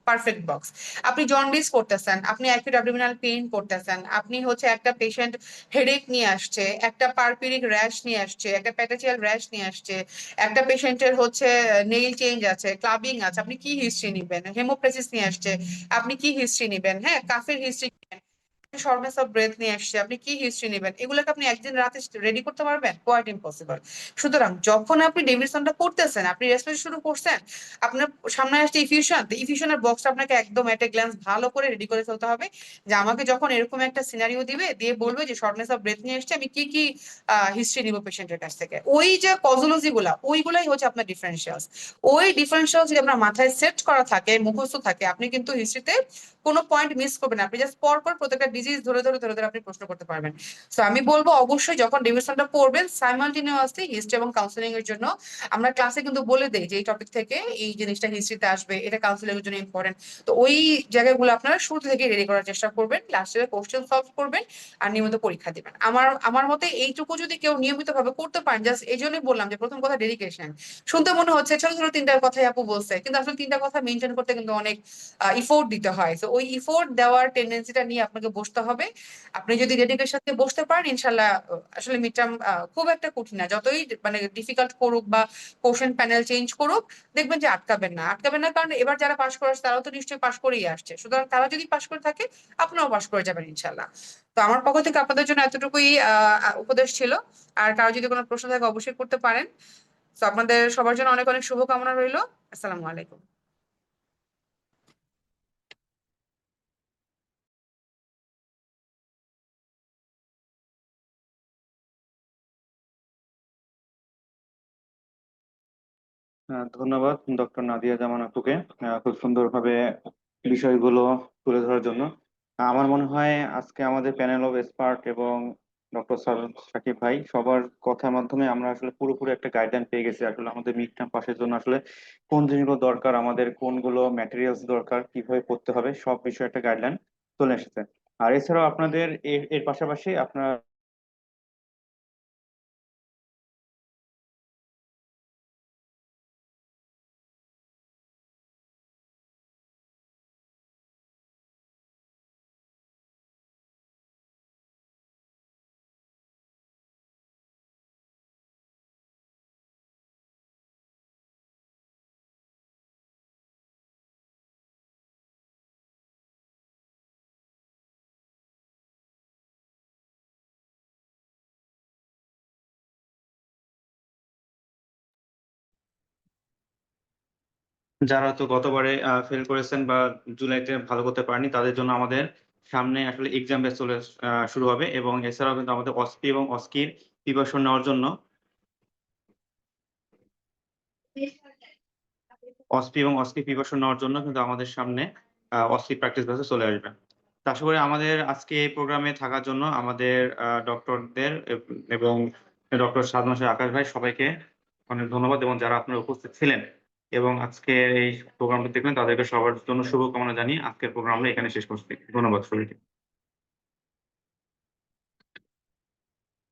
পারফেক্ট বক্স। আপনি জন্ডিস করতেছেন, আপনি অ্যাকিউট অ্যাবডোমিনাল পেইন করতেছেন, আপনি হচ্ছে একটা পেশেন্ট হেডেক নিয়ে আসছে, একটা পারপিরিক র্যাশ নিয়ে আসছে, একটা প্যাটাচিয়াল র্যাশ নিয়ে আসছে, একটা পেশেন্টের হচ্ছে নেইল চেঞ্জ আছে, ক্লাবিং আছে, আপনি কি হিস্ট্রি নিবেন? হেমোপ্রেসিস নিয়ে আসছে, আপনি কি হিস্ট্রি নিবেন? হ্যাঁ, কাফের হিস্ট্রি, শর্টনেস অফ ব্রেথ নিয়ে আসছে, আপনি কি হিস্ট্রি নেবেন? এগুলোকে আপনি একদিন রাতে রেডি করতে পারবেন? Quite impossible. সুতরাং যখন আপনি ডেভিডসনটা করতেছেন, আপনি রেসপিরেশন শুরু করছেন, আপনার সামনে আসছে ইফিউশন, তো ইফিউশনের বক্সটা আপনাকে একদম এট এ গ্ল্যান্স ভালো করে রেডি করে ফেলতে হবে, যে আমাকে যখন এরকম একটা সিনারিও দিবে, দিয়ে বলবে যে শর্টনেস অফ ব্রেথ নিয়ে আসছে, আমি কি কি হিস্ট্রি নিব পেশেন্টের কাছ থেকে। ওই যে কজোলজি গুলা, ওইগুলাই হচ্ছে আপনার ডিফারেন্সিয়ালস। ওই ডিফারেন্সিয়ালস যদি আপনার মাথায় সেট করা থাকে, মুখস্থ থাকে, আপনি কিন্তু হিস্ট্রিতে কোনো পয়েন্ট মিস করবেন না। আপনি জাস্ট পর পর প্রত্যেকটা ডিজিজ ধরে ধরে ধরে ধরে আপনি প্রশ্ন করতে পারবেন। সো আমি বলবো অবশ্যই যখন ডিভিশনটা পড়বেন, সাইমালটেনিয়াসলি হিস্ট্রি এবং কাউন্সিলিং এর জন্য আমরা ক্লাসে কিন্তু বলে দেই যে এই টপিক থেকে এই জিনিসটা হিস্ট্রিতে আসবে, এটা কাউন্সিলিং এর জন্য ইম্পর্টেন্ট। তো ওই জায়গাগুলো আপনারা শুরু থেকে রেডি করার চেষ্টা করবেন, লাস্টে কোশ্চেন সলভ করবেন আর নিয়মিত পরীক্ষা দিবেন। আমার মতে এইটুকু যদি কেউ নিয়মিত ভাবে করতে পারেন, জাস্ট এই জন্যই বললাম যে প্রথম কথা ডেডিকেশন। শুনতে মনে হচ্ছে ছোট ছোট 3টার কথাই আপু বলছে, কিন্তু আসলে 3টা কথা মেনটেন করতে কিন্তু অনেক ইফোর্ট দিতে হয়। তো ওই ইফোর্ট দেওয়ার টেন্ডেন্সিটা নিয়ে আপনাকে বসতে হবে। আপনি যদি ডেডিকেশন দিয়ে বসতে পারেন, ইনশাল্লাহ আসলে মিডটার্ম খুব একটা কঠিন না। যতই মানে ডিফিকাল্ট করুক বা কোশ্চেন প্যানেল চেঞ্জ করুক, দেখবেন যে আটকাবেন না, কারণ এবার যারা পাশ করে আসছে তারাও তো নিশ্চয়ই পাশ করেই আসছে। সুতরাং তারা যদি পাশ করে থাকে, আপনিও পাশ করে যাবেন ইনশাল্লাহ। তো আমার পক্ষ থেকে আপনাদের জন্য এতটুকুই উপদেশ ছিল। আর কারো যদি কোনো প্রশ্ন থাকে অবশ্যই করতে পারেন। তো আপনাদের সবার জন্য অনেক অনেক শুভকামনা রইলো। আসসালামু আলাইকুম। ধন্যবাদ ডক্টর নাদিয়া জামান আপুকে খুব সুন্দরভাবে বিষয়গুলো তুলে ধরার জন্য। আমার মনে হয় আজকে আমাদের প্যানেল অফ এক্সপার্ট এবং ডক্টর সাকিব ভাই সবার কথার মাধ্যমে আমরা আসলে পুরোপুরি একটা গাইডলাইন পেয়ে গেছি আসলে আমাদের মিড টার্ম পাসের জন্য আসলে কোন জিনিসগুলো দরকার, আমাদের কোনগুলো ম্যাটেরিয়ালস দরকার, কিভাবে পড়তে হবে, সব বিষয়ে একটা গাইডলাইন চলে এসেছে। আর এছাড়াও আপনাদের এর এর পাশাপাশি আপনার যারা তো গতবারে ফেল করেছেন বা জুলাইতে ভালো করতে পারেনি তাদের জন্য আমাদের সামনে আসলে এক্সাম ব্যাচ শুরু হবে, এবং এছাড়াও কিন্তু আমাদের অসপি এবং অস্কির প্রিপারেশন নেওয়ার জন্য কিন্তু আমাদের সামনে অসপি প্র্যাকটিস ব্যাচে চলে আসবে। তো আশা করি আমাদের আজকে এই প্রোগ্রামে থাকার জন্য আমাদের ডক্টরদের এবং ডক্টর সাদ মাসুদ আকাশ ভাই সবাইকে অনেক ধন্যবাদ, এবং যারা আপনারা উপস্থিত ছিলেন এবং আজকে এই প্রোগ্রামটি দেখলেন তাদেরকে সবার জন্য শুভকামনা জানিয়ে আজকের প্রোগ্রাম আমরা এখানে শেষ করছি। ধন্যবাদ সবাইকে।